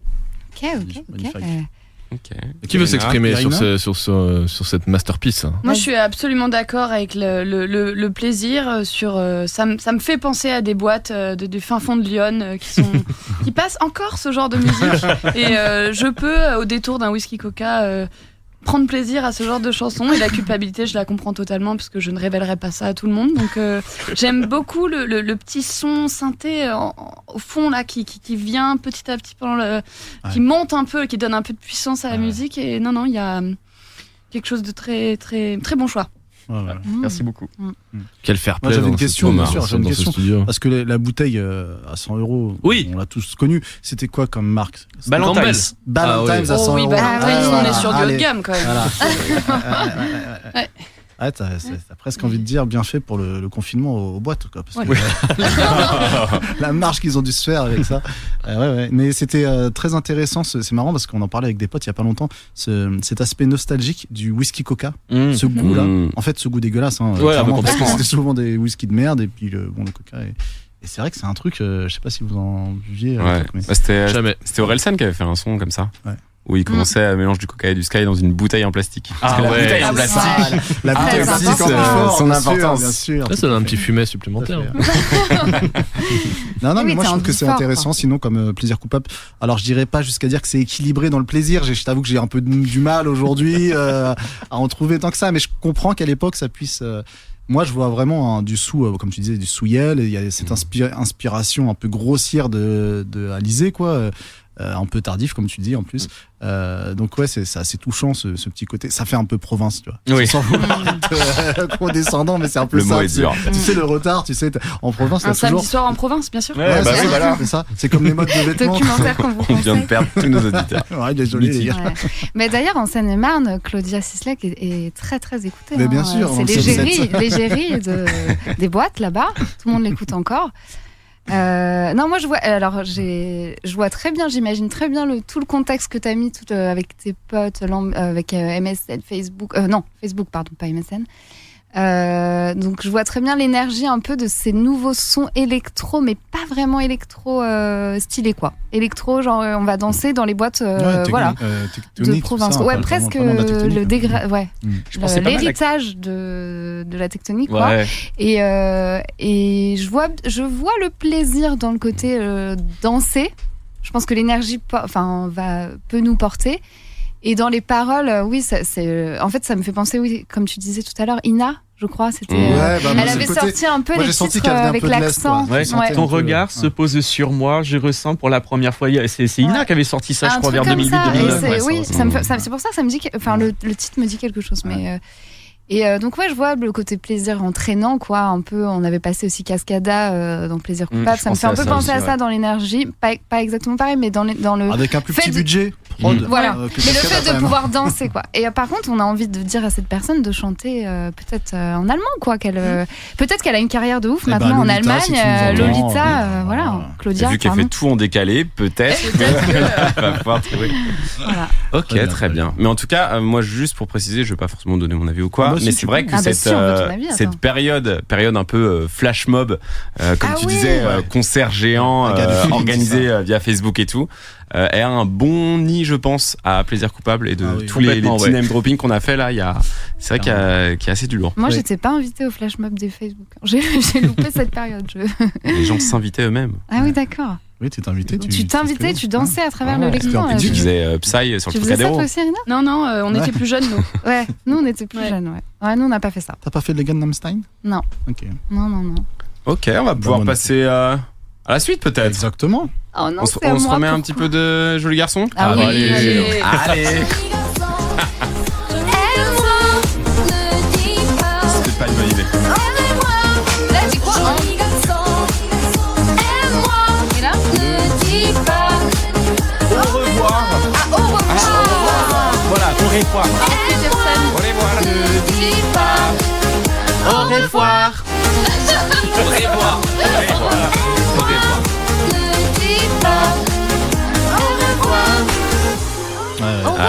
Ok. Qui veut s'exprimer sur cette masterpiece? Moi, je suis absolument d'accord avec le plaisir sur. Ça me fait penser à des boîtes du fin fond de Lyon qui passent encore ce genre de musique. Et je peux, au détour d'un whisky coca, prendre plaisir à ce genre de chansons. Et la culpabilité, je la comprends totalement puisque je ne révélerai pas ça à tout le monde. Donc, j'aime beaucoup le petit son synthé au fond là qui vient petit à petit qui monte un peu, qui donne un peu de puissance à la musique. Et non, il y a quelque chose de très très très bon choix. Voilà. Merci beaucoup. Quel fair play. Moi, j'avais une question, bien sûr, dans ce studio. parce que la bouteille à 100 €, oui, on l'a tous connue. C'était quoi comme marque? Ballantine's. Ballantine's à 100 €. On est sur du haut de gamme quand même. Voilà. Ouais, t'as presque envie de dire bien fait pour le confinement aux boîtes, quoi, parce que la marche qu'ils ont dû se faire avec ça. Ouais. Mais c'était très intéressant. C'est marrant parce qu'on en parlait avec des potes il y a pas longtemps. Cet aspect nostalgique du whisky coca, ce goût-là. En fait, ce goût dégueulasse. Parce que c'était souvent des whisky de merde et puis le coca. Et c'est vrai que c'est un truc. Je sais pas si vous en viviez. C'était Orelsan qui avait fait un son comme ça. Ouais. Où il commençait à mélanger du coca et du Sky dans une bouteille en plastique. Parce que la bouteille en plastique, la bouteille en plastique, son importance. Bien sûr. Ça donne un petit fumet supplémentaire. Non, mais moi je trouve que c'est intéressant, sinon comme plaisir coupable. Alors je dirais pas jusqu'à dire que c'est équilibré dans le plaisir. Je t'avoue que j'ai un peu du mal aujourd'hui à en trouver tant que ça, mais je comprends qu'à l'époque ça puisse. Moi, je vois vraiment du comme tu disais, du Souyel. Il y a cette inspiration un peu grossière de Alizé, quoi. Un peu tardif, comme tu dis, en plus. Donc ouais, c'est assez touchant ce petit côté. Ça fait un peu province, tu vois. Oui. Sans vouloir être condescendant, mais c'est un peu le ça. Mot est dur. Tu sais, le retard, tu sais, en province, un samedi soir en province, bien sûr. Ouais, voilà. C'est ça. C'est comme les modes de vêtements. Documentaire qu'on vous On vient de perdre tous nos auditeurs. Ouais, désolé les gars. Ouais. Mais d'ailleurs, en Seine-et-Marne, Claudia Sislek est très très écoutée. Mais bien sûr. C'est l'égérie des boîtes là-bas. Tout le monde l'écoute encore. Non, moi je vois très bien, j'imagine très bien tout le contexte que tu as mis avec tes potes, avec MSN, Facebook, pardon, pas MSN. Donc je vois très bien l'énergie un peu de ces nouveaux sons électro, mais pas vraiment électro stylé, quoi. Électro, genre on va danser dans les boîtes, de province. Ça, presque le dégradé, l'héritage de la tectonique, quoi. Et je vois le plaisir dans le côté danser. Je pense que l'énergie peut nous porter. Et dans les paroles, oui, en fait, ça me fait penser, comme tu disais tout à l'heure, Ina, je crois, c'était. Elle avait sorti un peu les titres avec l'accent. Ton regard se pose sur moi, je ressens pour la première fois. C'est Ina qui avait sorti ça, je crois, vers 2008-2009. Oui, c'est pour ça que ça me dit, le titre me dit quelque chose, mais. Donc je vois le côté plaisir entraînant, quoi, un peu. On avait passé aussi Cascada dans Plaisir coupable, ça me fait un peu penser à ça dans l'énergie, pas exactement pareil, mais dans le avec un plus petit budget. Voilà, mais le fait de pouvoir danser, quoi. Et par contre, on a envie de dire à cette personne de chanter peut-être en allemand, quoi. Peut-être qu'elle a une carrière de ouf maintenant en Allemagne. Lolita, voilà. Claudia. Vu qu'elle fait tout en décalé, peut-être qu'elle va pouvoir trouver. Voilà. Ok, très bien. Mais en tout cas, moi, juste pour préciser, je vais pas forcément donner mon avis ou quoi, mais c'est vrai que cette période un peu flash mob, comme tu disais, concert géant organisé via Facebook et tout, est un bon nid, je pense, à Plaisir Coupable et de tous les petits name dropping qu'on a fait là. C'est vrai qu'il y a assez du lourd. Moi, j'étais pas invitée au flash mob des Facebook. J'ai loupé cette période. Les gens s'invitaient eux-mêmes. Ah oui, d'accord. Oui, tu t'invitais. Tu t'invitais, tu dansais à travers l'écran. Tu faisais Psy sur le Trocadéro. Tu faisais ça aussi, Irina ? Non, on était plus jeunes, nous. Ouais, nous, on était plus jeunes, ouais. Nous, on n'a pas fait ça. T'as pas fait le Gangnam Style ? Non. Ok. Non. Ok, on va pouvoir passer à la suite, peut-être. Exactement. Oh non, on se remet un petit peu de Joli Garçon ? Ah oui, allez. C'était pas une bonne idée. Là, dis quoi ? Et là ? Au revoir. Au revoir. Voilà, au revoir. Au revoir. Ne dis pas. Au revoir. Au revoir.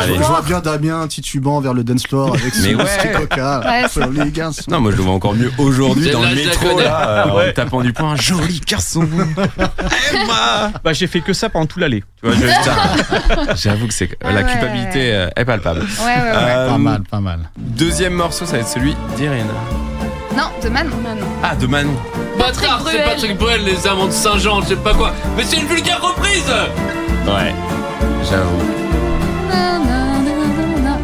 Je vois bien Damien titubant vers le dance floor avec son petit coca. Joli garçon. Non, moi je le vois encore mieux aujourd'hui dans le métro là, en tapant du poing. Joli garçon. Emma. Bah j'ai fait que ça pendant tout l'aller. J'avoue que la culpabilité est palpable. Ouais. Pas mal. Deuxième morceau, ça va être celui d'Irène. Non, de Manon. Ah, de Manon. Bâtard, c'est Patrick Bruel, les amants de Saint-Jean, je sais pas quoi. Mais c'est une vulgaire reprise. Ouais, j'avoue.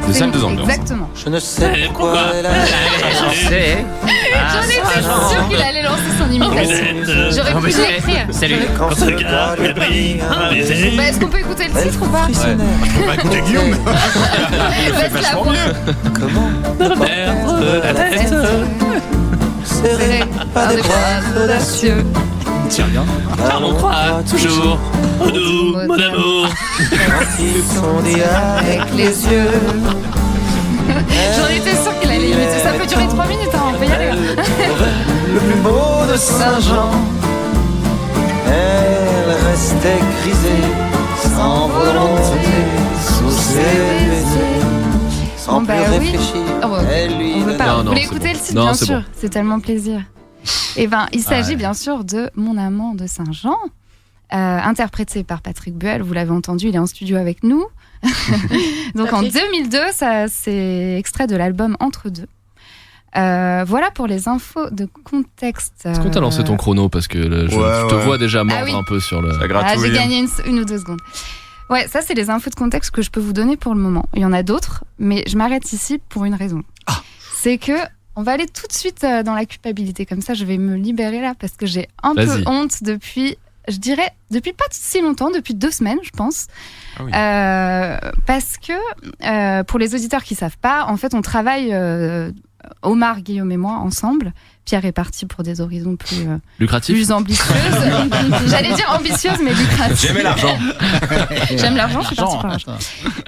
De salle de ambiance. Exactement. Je ne sais pourquoi elle a lancé. J'en étais sûre qu'il allait lancer son imitation. J'aurais pu l'écrire. Salut. Quand ce regard lui brille un baiser. Est-ce qu'on peut écouter le titre ou pas? Je peux pas écouter Guillaume. Il le fait vachement mieux. Comment perdre la tête, serré par des bras audacieux. Tiens bien. Car on croit toujours au doux mon amour. Quand ils sont dit avec les yeux. J'en étais sûre qu'il allait imiter. Ça peut durer 3 minutes, hein, on peut y aller. Le plus beau de Saint-Jean. Elle restait grisée, sans volonté, sous ses baisers. Sans plus réfléchir, elle lui on veut pas. Non, Vous voulez c'est écouter bon. le titre, Non, bien c'est sûr. bon. C'est tellement plaisir. Et il s'agit bien sûr de Mon amant de Saint-Jean, interprété par Patrick Bruel. Vous l'avez entendu, il est en studio avec nous. Donc en 2002, ça, c'est extrait de l'album Entre deux. Voilà pour les infos de contexte. Est-ce qu'on t'a lancé ton chrono parce que je te vois déjà mordre un peu sur le. Gratouille. J'ai gagné une ou deux secondes. Ouais, ça c'est les infos de contexte que je peux vous donner pour le moment. Il y en a d'autres, mais je m'arrête ici pour une raison. C'est que on va aller tout de suite dans la culpabilité. Comme ça, je vais me libérer là parce que j'ai un peu honte depuis, je dirais, depuis pas si longtemps, depuis 2 semaines, je pense. Ah oui. Parce que pour les auditeurs qui savent pas, en fait, on travaille Omar, Guillaume et moi ensemble. Pierre est parti pour des horizons plus ambitieuses. J'allais dire ambitieuses, mais lucratives. J'aimais l'argent. J'aime l'argent, je suis partie pour l'argent.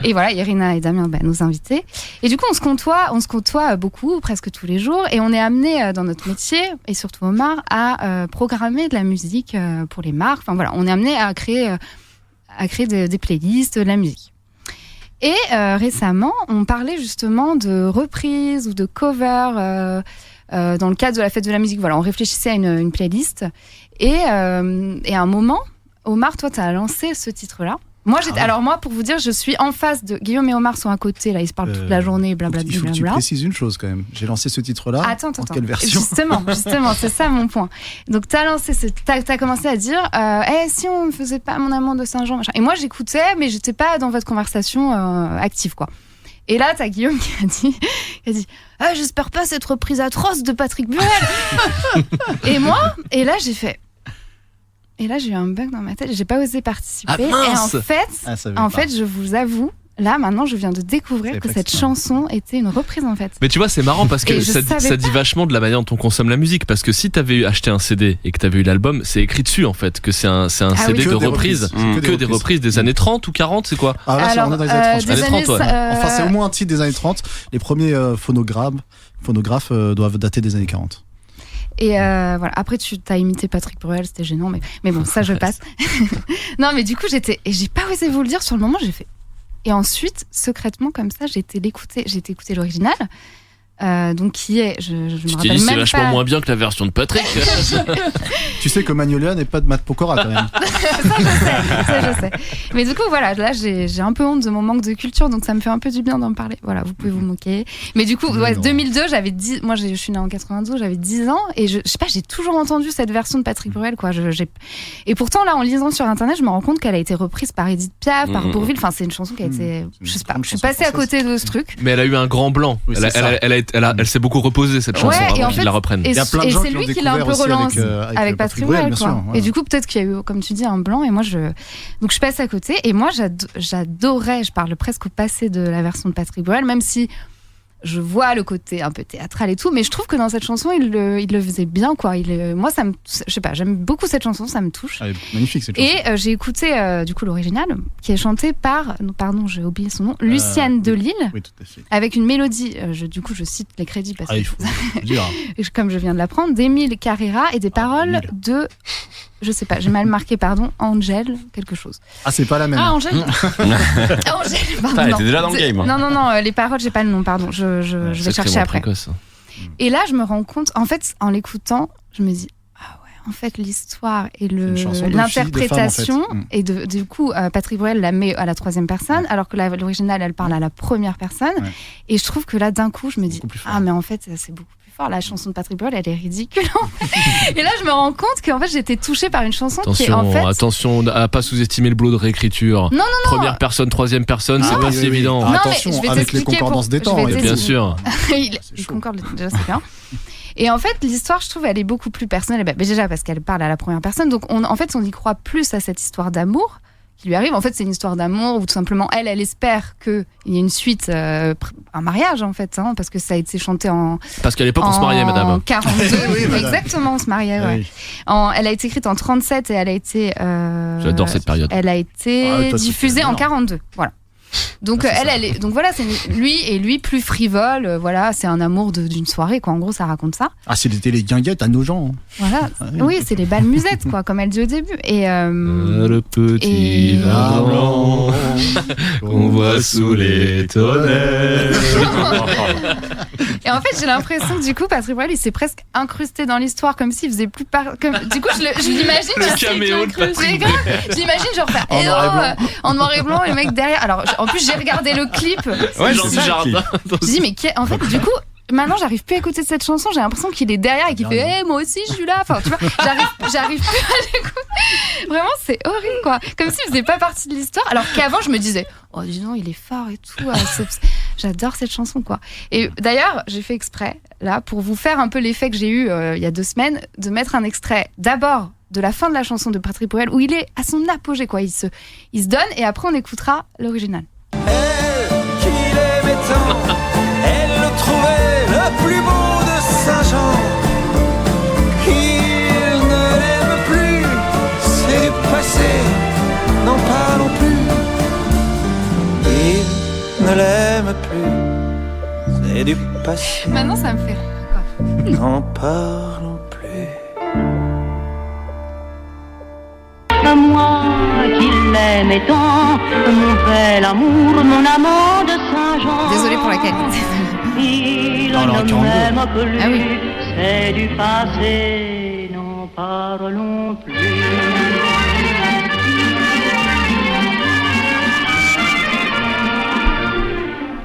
Et voilà, Irina et Damien nous invitaient. Et du coup, on se côtoie beaucoup, presque tous les jours. Et on est amené dans notre métier, et surtout Omar, à programmer de la musique pour les marques. Enfin voilà, on est amené à créer des playlists, de la musique. Et récemment, on parlait justement de reprises ou de covers dans le cadre de la fête de la musique. Voilà, on réfléchissait à une playlist. Et à un moment, Omar, toi, tu as lancé ce titre-là. Moi, alors moi, pour vous dire, je suis en face de Guillaume et Omar sont à côté. Là, ils se parlent toute la journée, blablabla. Il faut que tu précises une chose quand même. J'ai lancé ce titre-là. Attends. Quelle version? Justement, c'est ça mon point. Donc, t'as commencé à dire, si on ne faisait pas Mon amant de Saint-Jean, machin. Et moi, j'écoutais, mais j'étais pas dans votre conversation active, quoi. Et là, t'as Guillaume qui a dit j'espère pas cette reprise atroce de Patrick Bruel. Et là, j'ai fait. Et là, j'ai eu un bug dans ma tête. J'ai pas osé participer. Ah, mince. Et en fait, je vous avoue, là, maintenant, je viens de découvrir que cette chanson était une reprise, en fait. Mais tu vois, c'est marrant parce que ça dit pas. vachement de la manière dont on consomme la musique. Parce que si t'avais acheté un CD et que t'avais eu l'album, c'est écrit dessus en fait que c'est un CD de reprises, que des reprises des années 30 ou 40, c'est quoi? Ah là, on est dans les années 30. Des années 30, Enfin, c'est au moins un titre des années 30. Les premiers phonographes doivent dater des années 40. Et voilà. Après, tu t'as imité Patrick Bruel, c'était gênant, mais bon, ça je passe. Non, mais du coup, j'ai pas osé vous le dire sur le moment, j'ai fait. Et ensuite, secrètement, comme ça, j'ai été écouter l'original. Donc qui est, je me rappelle même pas. C'est vachement moins bien que la version de Patrick. Tu sais que Magnolia n'est pas de Matt Pokora quand même. ça je sais. Mais du coup voilà, là j'ai un peu honte de mon manque de culture, donc ça me fait un peu du bien d'en parler. Voilà, vous pouvez vous moquer. Mais du coup, 2002, j'avais 10, moi je suis née en 92, j'avais 10 ans et je sais pas, j'ai toujours entendu cette version de Patrick Bruel quoi. Et pourtant là, en lisant sur internet, je me rends compte qu'elle a été reprise par Edith Piaf, par Bourvil. Enfin, c'est une chanson qui a été, je sais pas, je suis passée à côté de ce truc. Mais elle a eu un grand blanc. Elle s'est beaucoup reposée cette chanson avant qu'ils la reprennent. Et c'est lui qui l'a un peu relancé avec Patrick Bruel, quoi. Et du coup, peut-être qu'il y a eu, comme tu dis, un blanc. Et moi, donc je passe à côté. Et moi, j'adorais. Je parle presque au passé de la version de Patrick Bruel, même si je vois le côté un peu théâtral et tout, mais je trouve que dans cette chanson, il le faisait bien, quoi. Moi, je sais pas, j'aime beaucoup cette chanson, ça me touche. Ah, magnifique cette chanson. Et j'ai écouté du coup l'original, qui est chanté par, pardon, j'ai oublié son nom, Lucienne Delisle, oui, tout à fait. avec une mélodie. Du coup, je cite les crédits parce que il faut dire. comme je viens de l'apprendre, d'Émile Carrera et des paroles de. Je sais pas, j'ai mal marqué, pardon, Angèle, quelque chose. Ah, c'est pas la même. Ah, Angèle. Angèle, pardon. Elle était déjà dans le game. Non, les paroles, j'ai pas le nom, pardon. Je vais chercher après. Précoce. Et là, je me rends compte, en fait, en l'écoutant, je me dis, ah ouais, en fait, l'histoire et l'interprétation, en fait. et du coup, Patrick Bruel la met à la troisième personne, alors que l'original, elle parle à la première personne. Ouais. Et je trouve que là, d'un coup, je me dis, ah, mais en fait, c'est beaucoup plus fort. La chanson de Patrick Bruel, elle est ridicule. Et là, je me rends compte qu'en fait, j'ai été touchée par une chanson qui est en fait. Attention à pas sous-estimer le boulot de réécriture. Non. Première personne, troisième personne, c'est pas si évident. Non, attention, mais je vais avec les concordances des temps. Bien sûr. Il concorde déjà, c'est bien. Et en fait, l'histoire, je trouve, elle est beaucoup plus personnelle. Mais déjà parce qu'elle parle à la première personne. Donc, en fait, on y croit plus à cette histoire d'amour qui lui arrive. En fait, c'est une histoire d'amour où tout simplement, elle espère qu'il y ait une suite, un mariage, en fait, hein, parce que ça a été chanté en. Parce qu'à l'époque, on se mariait, madame. En 42. Oui, exactement, on se mariait, ouais. Oui. Elle a été écrite en 37 et elle a été. J'adore cette période. Elle a été diffusée en 42. Voilà. Donc donc voilà, c'est lui plus frivole, voilà, c'est un amour d'une soirée quoi. En gros, ça raconte ça. Ah, c'était les guinguettes à nos gens. Voilà, oui, c'est les balles musettes quoi, comme elle dit au début. Et le petit vin blanc qu'on voit sous les tonnelles. Et en fait, j'ai l'impression que du coup, Patrick Bruel, il s'est presque incrusté dans l'histoire, comme s'il faisait plus Du coup, je l'imagine. Le caméo de Patrick Bruel. Je l'imagine genre faire en noir et blanc, et le mec derrière. Alors en plus, j'ai regardé le clip. Ouais, c'est ça. Je dis mais en fait, du coup, maintenant, j'arrive plus à écouter cette chanson. J'ai l'impression qu'il est derrière et qu'il fait hey, moi aussi, je suis là. Enfin, tu vois, j'arrive plus à l'écouter. Vraiment, c'est horrible, quoi. Comme s'il faisait pas partie de l'histoire. Alors qu'avant, je me disais, oh, dis donc, il est fort et tout. J'adore cette chanson, quoi. Et d'ailleurs, j'ai fait exprès, là, pour vous faire un peu l'effet que j'ai eu il y a 2 semaines, de mettre un extrait d'abord de la fin de la chanson de Patrick Bruel, où il est à son apogée, quoi. Il se donne, et après, on écoutera l'original. Elle qui l'aimait tant, elle le trouvait le plus beau de Saint-Jean. Il ne l'aime plus, c'est du passé, n'en parlons plus. Il ne l'aime plus, c'est du passé. Maintenant, ça me fait rire, quoi. N'en parlons plus. Moi qui l'aimais tant, mon bel amour, mon amant de Saint-Jean. Désolée pour la qualité. Il ne m'aime plus, c'est du passé, n'en parlons plus.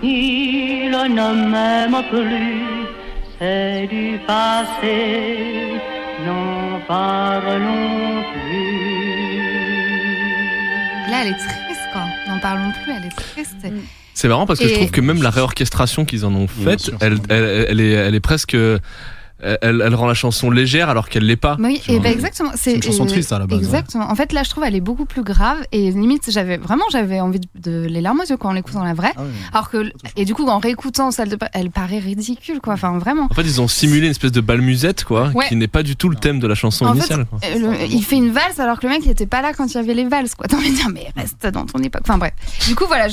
Il ne m'aime plus, c'est du passé, n'en parlons plus. Là, elle est triste, quoi. N'en parlons plus, elle est triste. C'est marrant parce que je trouve que même la réorchestration qu'ils en ont faite, elle est presque. Elle rend la chanson légère alors qu'elle l'est pas. Oui, et ben exactement. C'est une chanson triste à la base. Exactement. En fait, là, je trouve elle est beaucoup plus grave et limite, j'avais envie de les larmes aux yeux quand en l'écoutant la vraie. Ah oui, alors que et du coup, en réécoutant celle elle paraît ridicule, quoi. Enfin, vraiment. En fait, ils ont simulé une espèce de balmusette, quoi, qui n'est pas du tout le thème de la chanson initiale. En fait, il fait une valse alors que le mec il était pas là quand il y avait les valses, quoi. T'as envie de dire mais reste dans ton époque. Enfin bref. Du coup, voilà,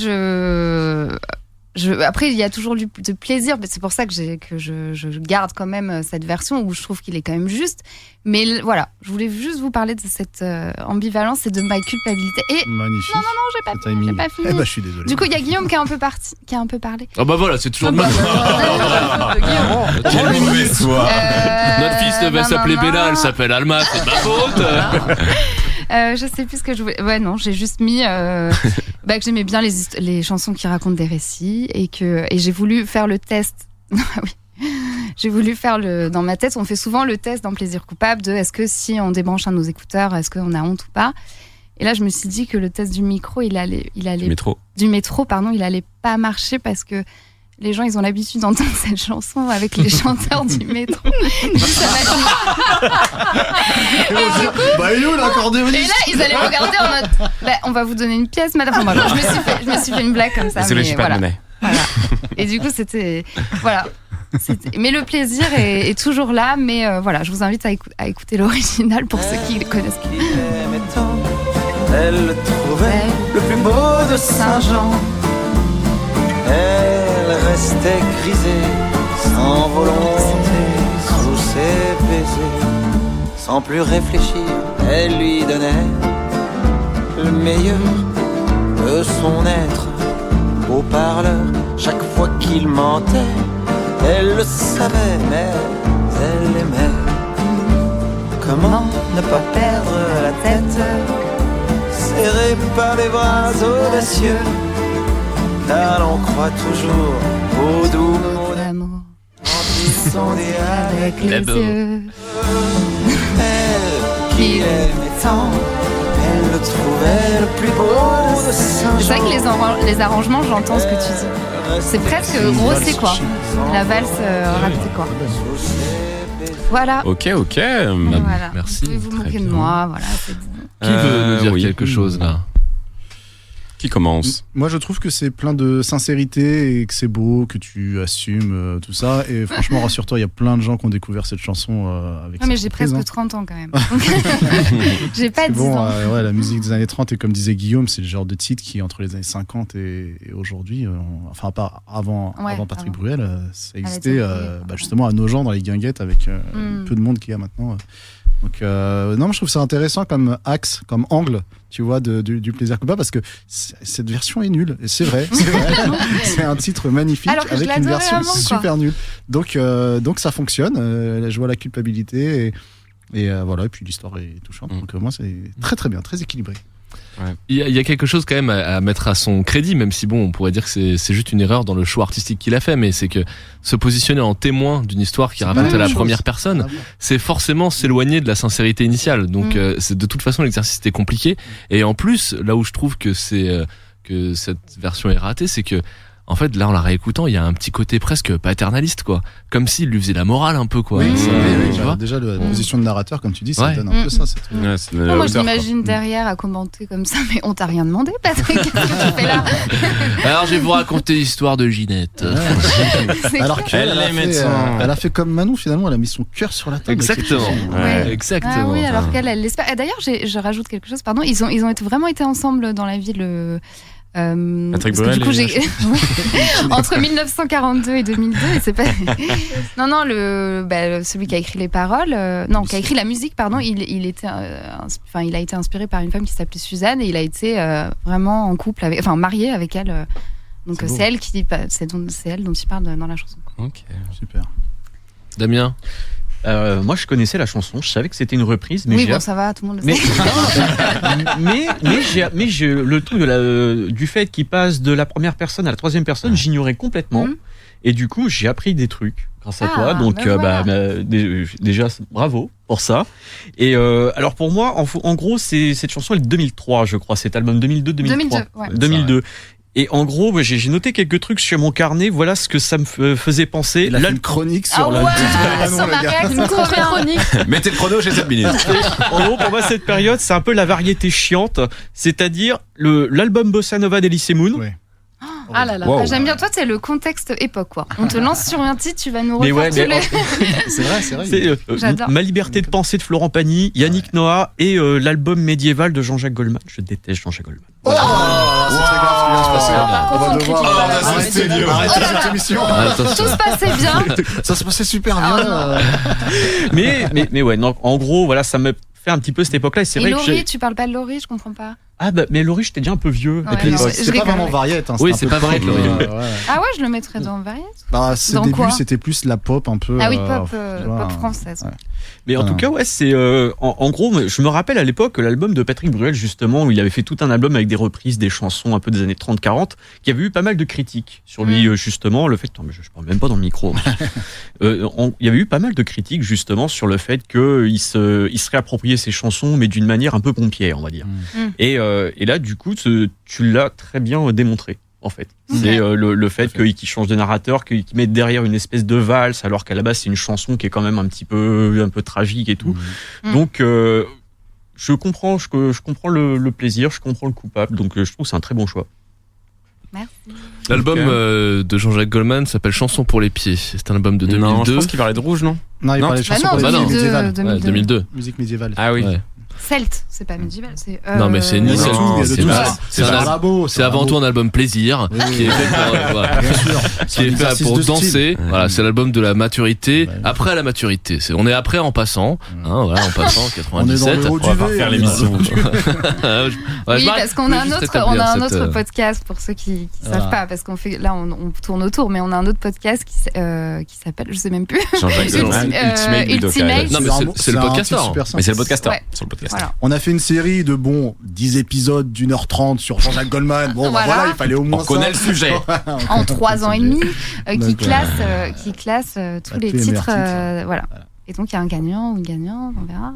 Après, il y a toujours du plaisir, c'est pour ça que je garde quand même cette version où je trouve qu'il est quand même juste. Mais voilà, je voulais juste vous parler de cette ambivalence et de ma culpabilité. Et magnifique. Non, j'ai pas fini. Eh ben, je suis désolé. Du coup, il y a Guillaume qui a un peu parlé. Ah bah voilà, c'est toujours de ma faute. Quel mauvais soir. Notre fils devait s'appeler Bella, elle s'appelle Alma, c'est de ma faute. Je sais plus ce que je voulais. Ouais, non, j'ai juste mis que j'aimais bien les chansons qui racontent des récits et j'ai voulu faire le test. Oui. J'ai voulu faire dans ma tête, on fait souvent le test dans Plaisir coupable de est-ce que si on débranche un de nos écouteurs, est-ce qu'on a honte ou pas. Et là, je me suis dit que le test du micro, il allait du métro, pardon, il allait pas marcher parce que les gens, ils ont l'habitude d'entendre cette chanson avec les chanteurs du métro. Ça m'a bah, il est où l'accordéoniste ? Et là, ils allaient me regarder en mode on va vous donner une pièce, madame. Enfin, voilà, je me suis fait une blague comme ça. Désolé, je suis pas de monnaie. Voilà. Et du coup, c'était. Voilà. Mais le plaisir est toujours là. Mais voilà, je vous invite à écouter l'original pour ceux qui le connaissent. Elle le trouvait le plus beau de Saint-Jean. Elle restait grisée, sans volonté, sous ses baisers. Sans plus réfléchir, elle lui donnait le meilleur de son être. Au parleur, chaque fois qu'il mentait, elle le savait, mais elle aimait. Comment ne pas perdre la tête, serrée par les bras audacieux, car l'on croit toujours au doux mot d'amour sondé avec les yeux. Elle qui aimait tant, elle le trouvait le plus beau de Saint-Jean. C'est vrai que les arrangements, j'entends ce que tu dis. C'est presque grossé, quoi. La valse rapetée, quoi. Voilà. Ok. Voilà. Merci. Vous pouvez vous moquer de moi, voilà. C'est bon. Qui veut nous dire quelque chose là ? Qui commence ? Moi, je trouve que c'est plein de sincérité et que c'est beau, que tu assumes tout ça. Et franchement, rassure-toi, il y a plein de gens qui ont découvert cette chanson avec Non, mais j'ai presque 30 ans quand même. J'ai pas 10 ans. Ouais, la musique des années 30, et comme disait Guillaume, c'est le genre de titre qui, entre les années 50 et aujourd'hui, enfin, à part avant Patrick Bruel, ça existait justement à nos gens dans les guinguettes avec peu de monde qu'il y a maintenant. Donc, non, je trouve ça intéressant comme axe, comme angle, tu vois, du plaisir coupable, parce que cette version est nulle. Et c'est vrai. C'est un titre magnifique avec une version super nulle. Donc ça fonctionne. Je vois la culpabilité et voilà. Et puis l'histoire est touchante. Donc moi, c'est très très bien, très équilibré. Ouais. Il y a quelque chose quand même à mettre à son crédit, même si on pourrait dire que c'est juste une erreur dans le choix artistique qu'il a fait, mais c'est que se positionner en témoin d'une histoire qui raconte à la première personne, c'est forcément s'éloigner de la sincérité initiale. Donc c'est de toute façon l'exercice était compliqué. Et en plus, là où je trouve que que cette version est ratée, c'est que en fait, là, en la réécoutant, il y a un petit côté presque paternaliste, quoi. Comme s'il lui faisait la morale un peu, quoi. Oui, tu vois déjà, la position de narrateur, comme tu dis, ça donne un peu ça. Moi, je m'imagine derrière à commenter comme ça, mais on t'a rien demandé, Patrick. Qu'est-ce que tu fais là ? Alors, je vais vous raconter l'histoire de Ginette. Alors qu'elle a fait comme Manon, finalement, elle a mis son cœur sur la table. Exactement. Exactement. Ah oui, alors qu'elle l'espère. Et d'ailleurs, je rajoute quelque chose, pardon. Ils ont vraiment été ensemble dans la vie, Patrick Bruel, du coup, entre 1942 et 2002, et c'est pas. Non, celui qui a écrit les paroles, qui a écrit la musique, pardon, il a été inspiré par une femme qui s'appelait Suzanne et il a été vraiment en couple marié avec elle. Donc c'est elle dont il parle dans la chanson. Ok, super. Damien. Moi, je connaissais la chanson, je savais que c'était une reprise. Mais oui, ça va, tout le monde le sait. mais le truc du fait qu'il passe de la première personne à la troisième personne, j'ignorais complètement. Et du coup, j'ai appris des trucs grâce à toi. Donc, déjà, bravo pour ça. Et alors, pour moi, en gros, cette chanson, elle est de 2003, je crois. Cet album 2002-2003. 2002. Et en gros, j'ai noté quelques trucs sur mon carnet. Voilà ce que ça me faisait penser. Il a fait une chronique sur une chronique. Mettez le chrono chez 7 minutes. En gros, pour moi, cette période, c'est un peu la variété chiante. C'est-à-dire l'album Bossa Nova d'Elysée Moon. Ouais. Ah là là, j'aime bien. Toi, c'est le contexte époque, quoi. On te lance sur un titre, tu vas nous refaire tous les... C'est vrai. J'adore. Ma liberté de penser de Florent Pagny, Yannick Noah et l'album médiéval de Jean-Jacques Goldman. Je déteste Jean-Jacques Goldman. C'est très grave. on va devoir arrêter cette émission. Tout se passait bien. Ça se passait super bien. Mais ouais, donc, en gros, voilà, ça me fait un petit peu cette époque-là. Et c'est Et vrai que Laurie, tu parles pas de Laurie, je comprends pas. Ah bah, mais Laurie, j'étais déjà un peu vieux. Ouais, non, C'est pas vraiment variette. Oui, c'est pas variette, Laurie. Ah ouais, je le mettrais dans variette. Bah, ses Dans débuts, quoi c'était plus la pop un peu. Ah oui, pop française. Ouais. Mais en tout cas, ouais, c'est en gros, je me rappelle à l'époque l'album de Patrick Bruel, justement, où il avait fait tout un album avec des reprises, des chansons un peu des années 30-40, qui avait eu pas mal de critiques sur lui, justement, le fait. Non, mais je parle même pas dans le micro. Il y avait eu pas mal de critiques, justement, sur le fait qu'il se réappropriait ses chansons, mais d'une manière un peu pompière, on va dire. Et là, du coup, tu l'as très bien démontré. En fait, c'est le fait qu'il change de narrateur, qu'il mette derrière une espèce de valse, alors qu'à la base c'est une chanson qui est quand même un peu tragique et tout. Donc je comprends le plaisir, je comprends le coupable, donc je trouve que c'est un très bon choix. Merci. L'album de Jean-Jacques Goldman s'appelle Chansons pour les pieds. C'est un album de 2002. Non, je pense qu'il parlait de Rouge, non? Non, il parlait de chansons pour les pieds médiévales. 2002. Musique médiévale. Ah oui. Ouais. Celte, c'est pas médiéval, c'est. Non, mais c'est ni Celte. C'est avant tout un album plaisir qui est fait pour danser. Voilà, c'est l'album de la maturité. Après la maturité, on est après en passant. En passant 97. On est dans le haut du on va faire l'émission. Oui, parce qu'on a un autre podcast pour ceux qui savent pas, parce qu'on fait là on tourne autour, mais on a un autre podcast qui s'appelle, je sais même plus. Ultimate. Non, mais c'est le podcastor. Mais c'est le podcastor sur le podcast. Voilà. On a fait une série de 10 épisodes d'1h30 sur Jean-Jacques Goldman. Bon, voilà, il fallait au moins on connaît le sujet. En 3 ans et demi, qui classe tous les titres. Voilà. Et donc il y a un gagnant ou une gagnante, on verra.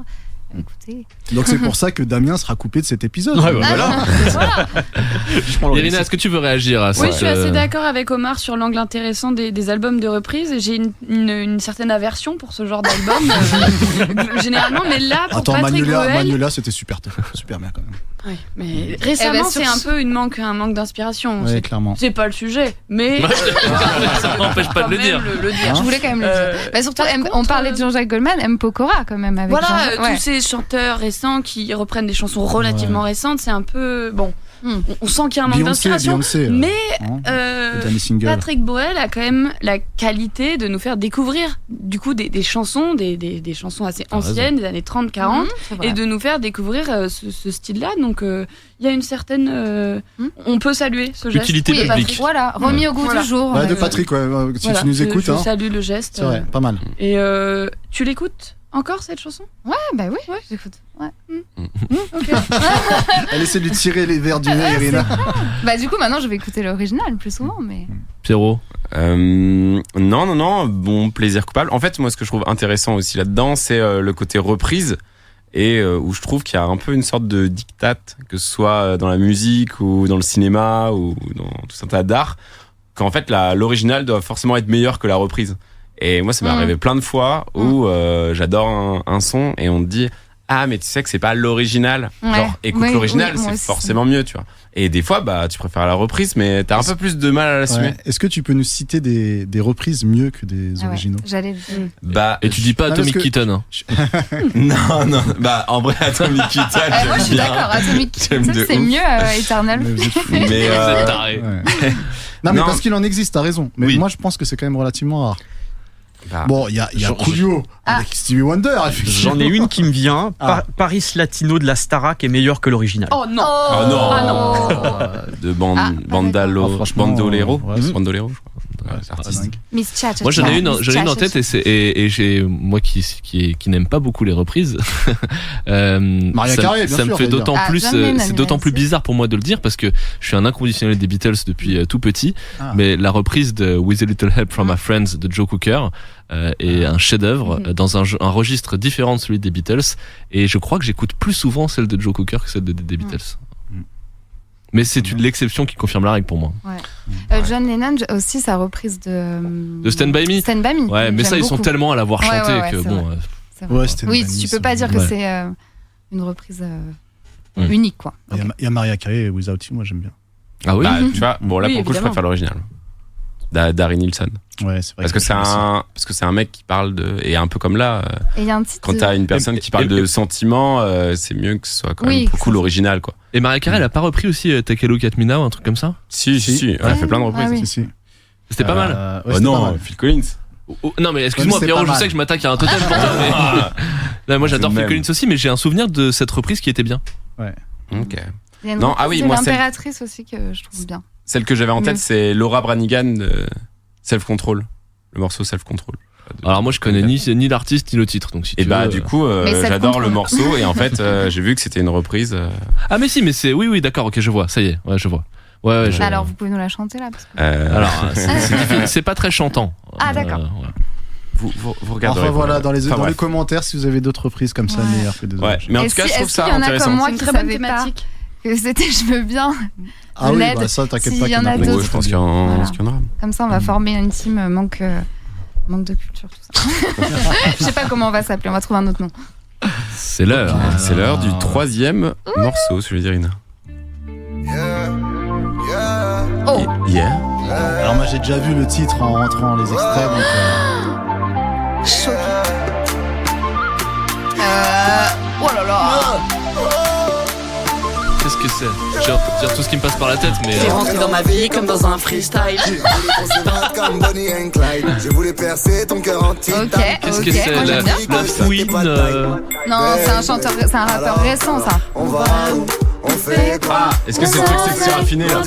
Écoutez. Donc c'est pour ça que Damien sera coupé de cet épisode. Ouais, voilà. Irina, est-ce que tu veux réagir à ça? Oui, je suis assez d'accord avec Omar sur l'angle intéressant des albums de reprise. Et j'ai une certaine aversion pour ce genre d'album, généralement. Mais là, pour Patrick Bruel... Manuela, c'était super bien quand même. Oui, mais récemment, c'est un peu un manque d'inspiration. Oui, clairement. C'est pas le sujet, mais ça m'empêche pas de le dire. Je voulais quand même le dire. Surtout, on parlait de Jean-Jacques Goldman, M. Pokora quand même. Avec tous ces chanteurs récents qui reprennent des chansons relativement récentes, c'est un peu bon. On sent qu'il y a un manque d'inspiration, mais Patrick Bruel a quand même la qualité de nous faire découvrir du coup des chansons, des chansons assez anciennes, des années 30-40, et de nous faire découvrir ce style-là. Donc il y a une certaine, on peut saluer ce geste. Utilité publique. Patrick, voilà, remis au goût du jour. De Patrick, si tu nous écoutes. Je salue le geste. C'est vrai, pas mal. Et tu l'écoutes encore cette chanson? Ouais, bah oui, j'écoute. Ouais. Ok. Elle essaie de lui tirer les verres du nez, Irina. Bah du coup maintenant je vais écouter l'original plus souvent, mais. Pierrot. Non, bon plaisir coupable. En fait, moi, ce que je trouve intéressant aussi là-dedans, c'est le côté reprise. Et où je trouve qu'il y a un peu une sorte de diktat, que ce soit dans la musique ou dans le cinéma ou dans tout un tas d'art, qu'en fait l'original doit forcément être meilleur que la reprise. Et moi, ça m'est arrivé plein de fois où j'adore un son et on te dit mais tu sais que c'est pas l'original. Genre écoute l'original, c'est forcément mieux, tu vois. Et des fois, tu préfères la reprise, mais t'as un peu plus de mal à l'assumer. Est-ce que tu peux nous citer des reprises mieux que des originaux? J'allais le dire. Et tu dis pas Atomic Kitten. Non. En vrai, Atomic Kitten. Moi, je suis d'accord. Atomic Kitten, c'est mieux Eternal. Mais non, mais parce qu'il en existe, t'as raison. Mais moi, je pense que c'est quand même relativement rare. Bon, il y a Coolio avec Stevie Wonder. J'en ai une qui me vient. Paris Latino de la Starac est meilleur que l'original. Oh non. De Bandolero, Bandolero, je crois. Miss Cha. Moi j'en ai une en tête et j'ai moi qui n'aime pas beaucoup les reprises. Maria Carey, bien ça sûr, me fait d'autant plus c'est d'autant plus bizarre pour moi de le dire parce que je suis un inconditionnel des Beatles depuis tout petit, mais la reprise de With a Little Help from My Friends de Joe Cooker est un chef-d'œuvre dans un registre différent de celui des Beatles, et je crois que j'écoute plus souvent celle de Joe Cooker que celle des Beatles. Mais c'est l'exception qui confirme la règle pour moi. John Lennon aussi, sa reprise de Stand By Me. Stand By Me. Ouais, mais ça, ils sont tellement à l'avoir chanté que bon. Oui, tu peux pas dire que c'est une reprise unique, quoi. Il y a Maria Carey et Without You, moi j'aime bien. Ah oui. Tu vois, bon là pour le coup, je préfère l'original. d'Harry Nilsson. Ouais, c'est vrai. Parce que c'est un mec qui parle et un peu comme là. Et il y a un titre. Quand t'as une personne qui parle de sentiments, c'est mieux que ce soit quand même beaucoup l'original, quoi. Et Mariah Carey, elle a pas repris aussi Take Cat Me Now, un truc comme ça? Si, elle a fait plein de reprises. C'était pas mal. Non, Phil Collins. Non mais excuse-moi Pierrot, je sais que je m'attaque à un totem pour toi, mais... Non, moi j'adore Phil Collins aussi, mais j'ai un souvenir de cette reprise qui était bien. Ouais. Ok. Il y a une reprise de l'impératrice aussi que je trouve bien. Celle que j'avais en tête, c'est Laura Branigan de Self Control, le morceau Self Control. Alors moi je connais ni l'artiste ni le titre, donc si tu veux, du coup j'adore le morceau et en fait j'ai vu que c'était une reprise. Ah mais si, mais c'est oui d'accord, ok, je vois, ça y est, ouais je vois. Ouais, Alors vous pouvez nous la chanter là parce que... Alors c'est pas très chantant. Ah d'accord. Vous regardez. Enfin voilà, dans les commentaires si vous avez d'autres reprises comme ça meilleures que des autres. Mais en tout cas je trouve ça intéressant. Il y en a comme moi qui savait pas que c'était Je veux bien. Ah oui, bah ça t'inquiète pas qu'il y en a d'autres. Je pense qu'il y en aura. Comme ça on va former une team manque de culture, tout ça. Je sais pas comment on va s'appeler, on va trouver un autre nom. C'est l'heure. C'est l'heure du 3e morceau, je veux dire, Ina. Oh. Yeah. Alors moi j'ai déjà vu le titre en rentrant les extraits, donc... Choqué. Oh là là. Qu'est-ce que c'est? J'ai tout ce qui me passe par la tête, mais... T'es rentré dans ma vie comme dans un freestyle. Je voulais percer ton cœur en titane. Ok. Qu'est-ce que c'est? La fouine Non, c'est un rappeur récent, ça. On va où? On fait quoi? Est-ce que c'est le truc sexy raffiné là?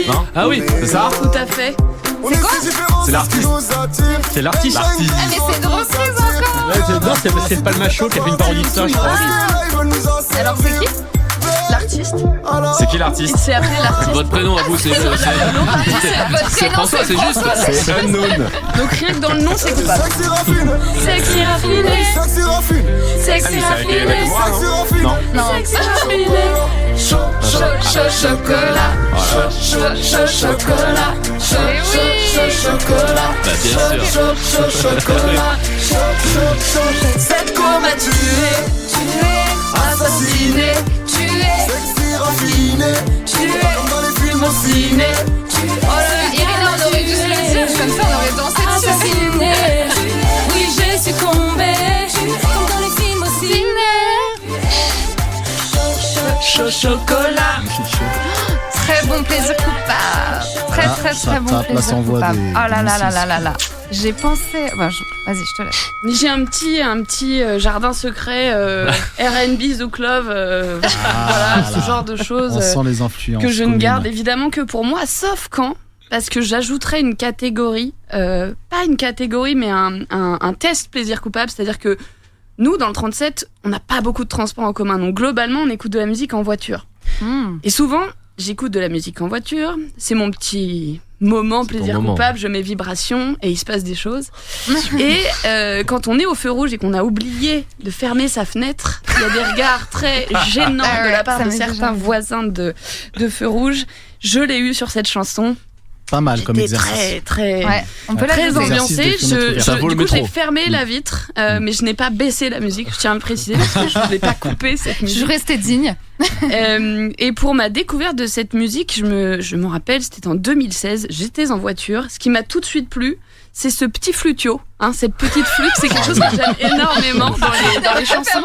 Non? Ah oui, c'est ça? Tout à fait. C'est quoi? C'est l'artiste. C'est l'artiste. Ah mais c'est de reprise encore. Non, c'est pas le macho qui a fait une parodie de ça, je crois. Alors c'est qui? L'artiste. C'est qui l'artiste? C'est appelé l'artiste. Votre prénom à vous, c'est François, c'est juste. C'est unknown. Donc rien que dans le nom, c'est coupable. Sexy raffiné. Sexy raffiné. Non. Sexy raffiné. Chocolat. Chocolat. Chocolat. Bah bien sûr. Chocolat. Cette go m'a tué. Assassiné. Sexy raffiné. Comme dans les films au ciné. Oh là là, Irina, on aurait dû se le dire, comme ça on aurait dansé dessus. Oui, j'ai succombé. Comme dans les films au ciné. Chocolat. Très bon plaisir coupable. Très bon plaisir coupable. Oh là là là là là là. J'ai pensé... Vas-y, je te laisse. J'ai un petit jardin secret R&B The Club, voilà, ce genre de choses On sent les influences que je ne communes. garde évidemment que pour moi, sauf quand, parce que j'ajouterais une catégorie, pas une catégorie, mais un test plaisir coupable, c'est-à-dire que nous, dans le 37, on n'a pas beaucoup de transports en commun, donc globalement, on écoute de la musique en voiture. Et souvent, j'écoute de la musique en voiture, c'est mon petit... moment plaisir coupable, je mets vibration et il se passe des choses. Et quand on est au feu rouge et qu'on a oublié de fermer sa fenêtre, il y a des regards très gênants de la part de certains voisins de feu rouge. Je l'ai eu sur cette chanson. Pas mal comme exercice. Très ambiancé. Du coup, j'ai fermé la vitre, mais je n'ai pas baissé la musique. Je tiens à le préciser parce que je ne voulais pas couper cette musique. Je restais digne. Et pour ma découverte de cette musique, je m'en rappelle, c'était en 2016. J'étais en voiture. Ce qui m'a tout de suite plu, c'est ce petit flutio, cette petite flûte. C'est quelque chose que j'aime énormément dans les chansons.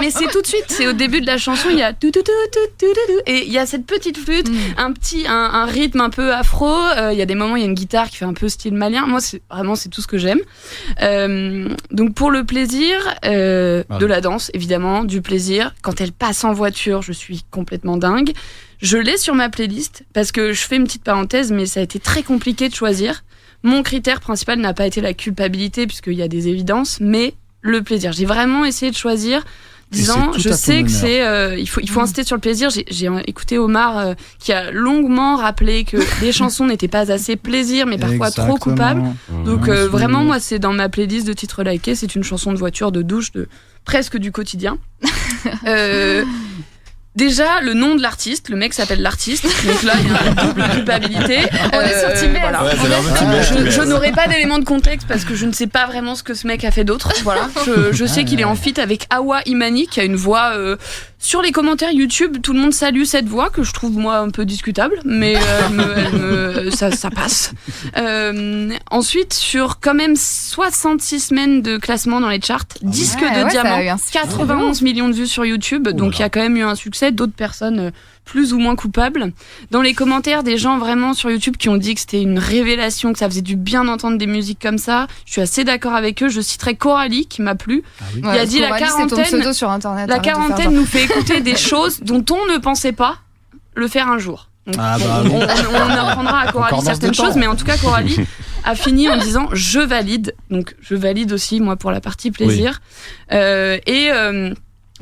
Mais c'est tout de suite, c'est au début de la chanson, il y a tout et il y a cette petite flûte, un rythme un peu afro. Il y a des moments, il y a une guitare qui fait un peu style malien. Moi, c'est tout ce que j'aime. Donc pour le plaisir, de la danse, évidemment, du plaisir. Quand elle passe en voiture, je suis complètement dingue. Je l'ai sur ma playlist parce que je fais une petite parenthèse, mais ça a été très compliqué de choisir. Mon critère principal n'a pas été la culpabilité, puisqu'il y a des évidences, mais le plaisir. J'ai vraiment essayé de choisir, disant, je sais que c'est, il faut insister sur le plaisir. J'ai écouté Omar qui a longuement rappelé que les chansons n'étaient pas assez plaisir, mais parfois trop coupables. Donc vraiment, moi, c'est dans ma playlist de titres likés. C'est une chanson de voiture, de douche, presque du quotidien. Déjà, le nom de l'artiste, le mec s'appelle l'artiste, donc là, il y a une double culpabilité. On est sur Tibet. Voilà. Je n'aurai pas d'éléments de contexte parce que je ne sais pas vraiment ce que ce mec a fait d'autre. Voilà. Je sais qu'il est en feat avec Awa Imani, qui a une voix Sur les commentaires YouTube, tout le monde salue cette voix que je trouve moi un peu discutable, mais ça passe. Ensuite, sur quand même 66 semaines de classement dans les charts, disque de diamant, 91 millions de vues sur YouTube, donc il y a quand même eu un succès. D'autres personnes plus ou moins coupables. Dans les commentaires, des gens vraiment sur YouTube qui ont dit que c'était une révélation, que ça faisait du bien d'entendre des musiques comme ça. Je suis assez d'accord avec eux. Je citerai Coralie qui m'a plu. Il a dit Coralie, c'est ton pseudo sur Internet. La quarantaine nous fait écouter des choses dont on ne pensait pas le faire un jour. Donc, on apprendra à Coralie certaines choses, mais en tout cas Coralie a fini en disant je valide. Donc je valide aussi moi pour la partie plaisir.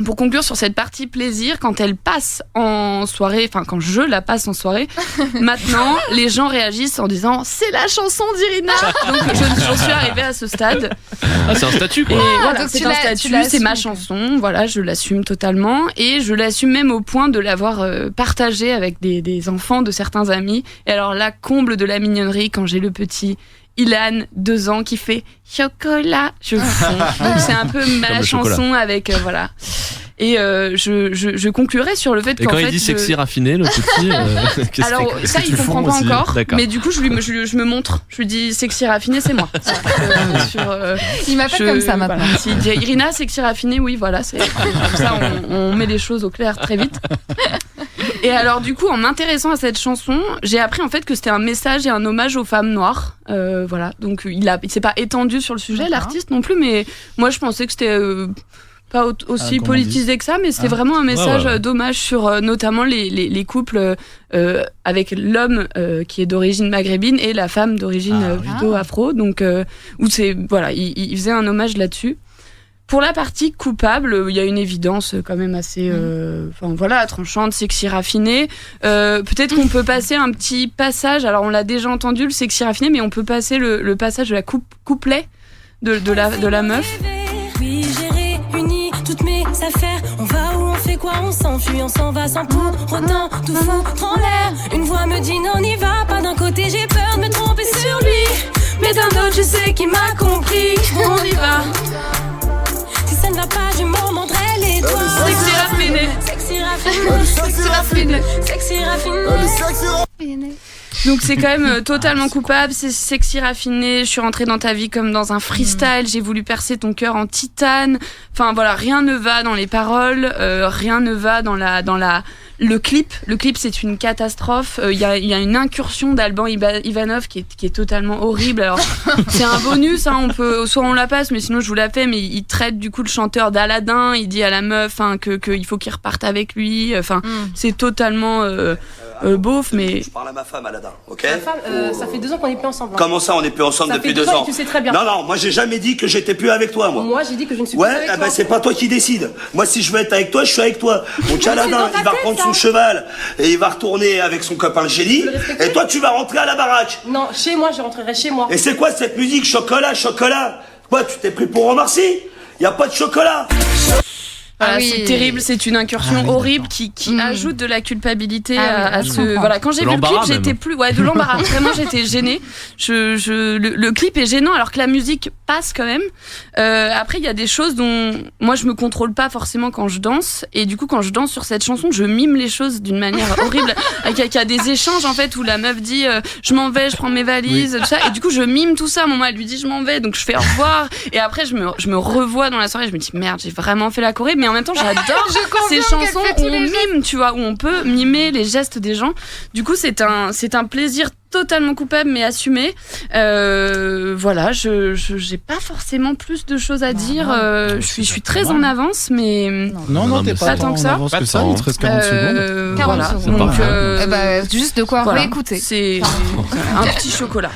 Pour conclure sur cette partie plaisir, quand elle passe en soirée, enfin quand je la passe en soirée, maintenant les gens réagissent en disant c'est la chanson d'Irina. Donc j'en suis arrivée à ce stade. Ah, c'est un statut quoi. Et voilà, c'est un statut, c'est ma chanson, voilà, je l'assume totalement et je l'assume même au point de l'avoir partagée avec des enfants de certains amis. Et alors là, comble de la mignonnerie quand j'ai le petit Ilan, 2 ans, qui fait chocolat, je fonds. Donc c'est un peu ma chanson avec voilà. Et je conclurai sur le fait qu'en fait. Et quand il dit sexy raffiné, le petit. Alors ça, il comprend pas encore. Mais du coup, je me montre. Je lui dis sexy raffiné, c'est moi. Il m'appelle comme ça maintenant. Voilà. S'il dit Irina, sexy raffiné, oui, voilà. C'est comme ça, on met les choses au clair très vite. Et alors du coup, en m'intéressant à cette chanson, j'ai appris en fait que c'était un message et un hommage aux femmes noires. Voilà, donc il s'est pas étendu sur le sujet, l'artiste non plus, mais moi je pensais que c'était pas aussi politisé que ça, mais c'était vraiment un message d'hommage sur notamment les couples avec l'homme qui est d'origine maghrébine et la femme d'origine plutôt afro. Donc où c'est voilà, il faisait un hommage là-dessus. Pour la partie coupable, il y a une évidence quand même assez tranchante, sexy raffiné. Peut-être qu'on peut passer un petit passage, alors on l'a déjà entendu le sexy raffiné, mais on peut passer le passage de la couplet de la meuf. Oui, j'ai réuni toutes mes affaires. On va où, on fait quoi, on s'enfuit, on s'en va sans pour autant tout foutre en l'air. Une voix me dit non, n'y va pas. D'un côté j'ai peur de me tromper sur lui, mais d'un autre je sais qu'il m'a compris. On y va. Si ça ne va pas, je m'en mordrai les doigts. Sexy raffiné. Sexy raffiné. Sexy raffiné. Sexy raffiné. Donc c'est quand même totalement coupable, c'est sexy raffiné, je suis rentrée dans ta vie comme dans un freestyle, j'ai voulu percer ton cœur en titane. Enfin voilà, rien ne va dans les paroles, rien ne va dans le clip. Le clip c'est une catastrophe. Il y a une incursion d'Alban Ivanov qui est totalement horrible. Alors c'est un bonus, hein, soit on la passe, mais sinon je vous la fais. Mais il traite du coup le chanteur d'Aladin. Il dit à la meuf que il faut qu'il reparte avec lui. Enfin c'est totalement beauf, mais. Je parle à ma femme, Aladin, ok? Ma femme, ça fait 2 ans qu'on n'est plus ensemble. Hein. Comment ça, on n'est plus ensemble depuis 2 ans? Tu sais très bien. Non, moi j'ai jamais dit que j'étais plus avec toi, moi. Moi j'ai dit que je ne suis plus avec toi. Ouais, c'est pas toi qui décide. Moi, si je veux être avec toi, je suis avec toi. Donc Aladin, il va reprendre son cheval et il va retourner avec son copain le génie. Et toi, tu vas rentrer à la baraque. Non, chez moi, je rentrerai chez moi. Et c'est quoi cette musique, chocolat? Quoi, tu t'es pris pour Omar Sy? Y a pas de chocolat. Voilà, c'est terrible, c'est une incursion horrible qui ajoute de la culpabilité à ce. Voilà, quand j'ai vu le clip, j'étais plus. Ouais, de l'embarras. Vraiment, j'étais gênée. Le clip est gênant alors que la musique passe quand même. Après, il y a des choses dont moi je me contrôle pas forcément quand je danse. Et du coup, quand je danse sur cette chanson, je mime les choses d'une manière horrible. Il y a des échanges en fait où la meuf dit je m'en vais, je prends mes valises, tout ça. Et du coup, je mime tout ça. À un moment, elle lui dit je m'en vais, donc je fais au revoir. Et après, je me revois dans la soirée. Je me dis merde, j'ai vraiment fait la choré. Mais en même temps, j'adore ces chansons où on mime, tu vois, où on peut mimer les gestes des gens. Du coup, c'est un plaisir totalement coupable mais assumé. Voilà, j'ai pas forcément plus de choses à dire. Je suis très en avance, mais non, t'es pas tant que ça. Pas que ça, il te reste 40 secondes. 40 secondes. Donc, juste de quoi réécouter. C'est un petit chocolat.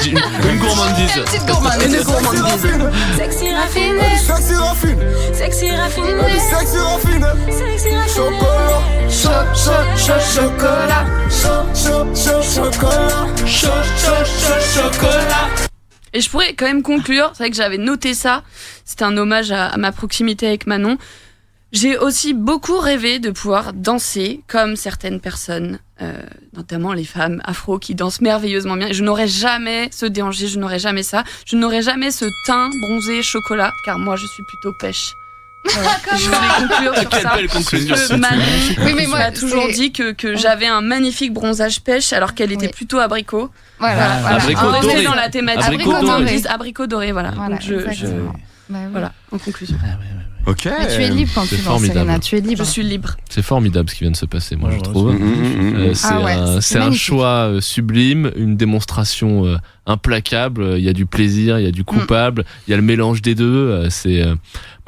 Une gourmandise. Une petite gourmandise. Une gourmandise. Sexy raffiné. Sexy raffiné. Sexy raffiné. Sexy raffiné. Sexy raffiné. Chocolat. Chocolat. Et je pourrais quand même conclure, c'est vrai que j'avais noté ça, c'était un hommage à ma proximité avec Manon. J'ai aussi beaucoup rêvé de pouvoir danser comme certaines personnes, notamment les femmes afro qui dansent merveilleusement bien. Et je n'aurais jamais ce déhanché, je n'aurais jamais ça. Je n'aurais jamais ce teint bronzé chocolat, car moi je suis plutôt pêche. Je voulais conclure sur ça. belle conclusion. Parce que Manon Oui, mais moi, m'a toujours c'est- dit que j'avais un magnifique bronzage pêche alors qu'elle était plutôt abricot. Voilà. Abricot On restait doré. dans la thématique. Abricot doré. Abricot doré, voilà. Voilà, Donc exactement. Bah oui. voilà, en conclusion. Ok. Mais tu es libre quand C'est tu danses, formidable. Serena. Tu es libre. Je suis libre. C'est formidable ce qui vient de se passer, moi, je Ouais, trouve. C'est Ah ouais, c'est un magnifique. choix sublime, une démonstration implacable. Il y a du plaisir, il y a du coupable, il y a le mélange des deux.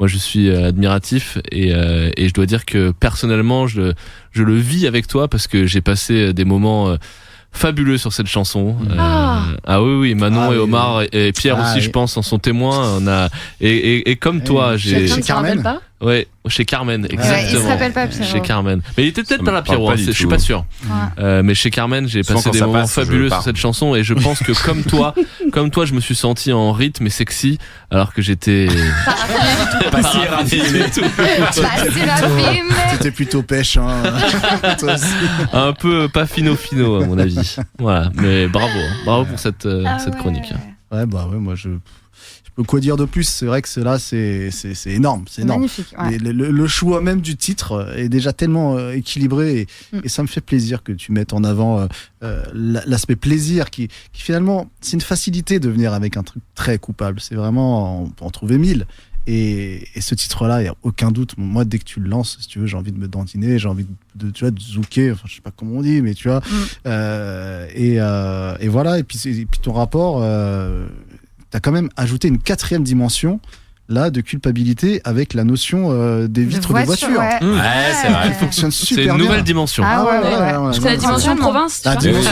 Moi, je suis admiratif et je dois dire que personnellement, je le vis avec toi parce que j'ai passé des moments fabuleux sur cette chanson. Ah oui, Manon et Omar et Pierre aussi, je pense, en sont témoins. On a et comme toi, j'ai Chez Carmen. Ouais, chez Carmen, exactement. il se rappelle pas, Pierrot. Chez Carmen. Mais il était peut-être Ça pas me là, parle Pierrot, pas hein, du je suis tout. pas sûr. Mais chez Carmen, j'ai Souvent, passé quand des ça moments passe, je fabuleux pars. sur cette chanson et je pense que comme toi, je me suis senti en rythme et sexy alors que j'étais Pas si raffiné. Pas si raffiné. C'était plutôt pêche, hein. Toi aussi. un peu pas fino à mon avis. Voilà, mais bravo pour cette chronique. Ouais, bah ouais, moi je peux quoi dire de plus. C'est vrai que c'est énorme, c'est énorme. Magnifique. Ouais. Et le choix même du titre est déjà tellement équilibré et ça me fait plaisir que tu mettes en avant l'aspect plaisir qui finalement c'est une facilité de venir avec un truc très coupable. C'est vraiment on peut en trouver 1000. Et ce titre-là, il n'y a aucun doute. Moi, dès que tu le lances, si tu veux, j'ai envie de me dandiner, j'ai envie de zouker, enfin, je sais pas comment on dit, mais tu vois. Et voilà. Et puis ton rapport, t'as quand même ajouté une 4e dimension, là, de culpabilité avec la notion des vitres de voiture. Ouais, c'est vrai. Qui fonctionne C'est super une bien. nouvelle dimension. Ah ouais. C'est la dimension province, tu La vois. dimension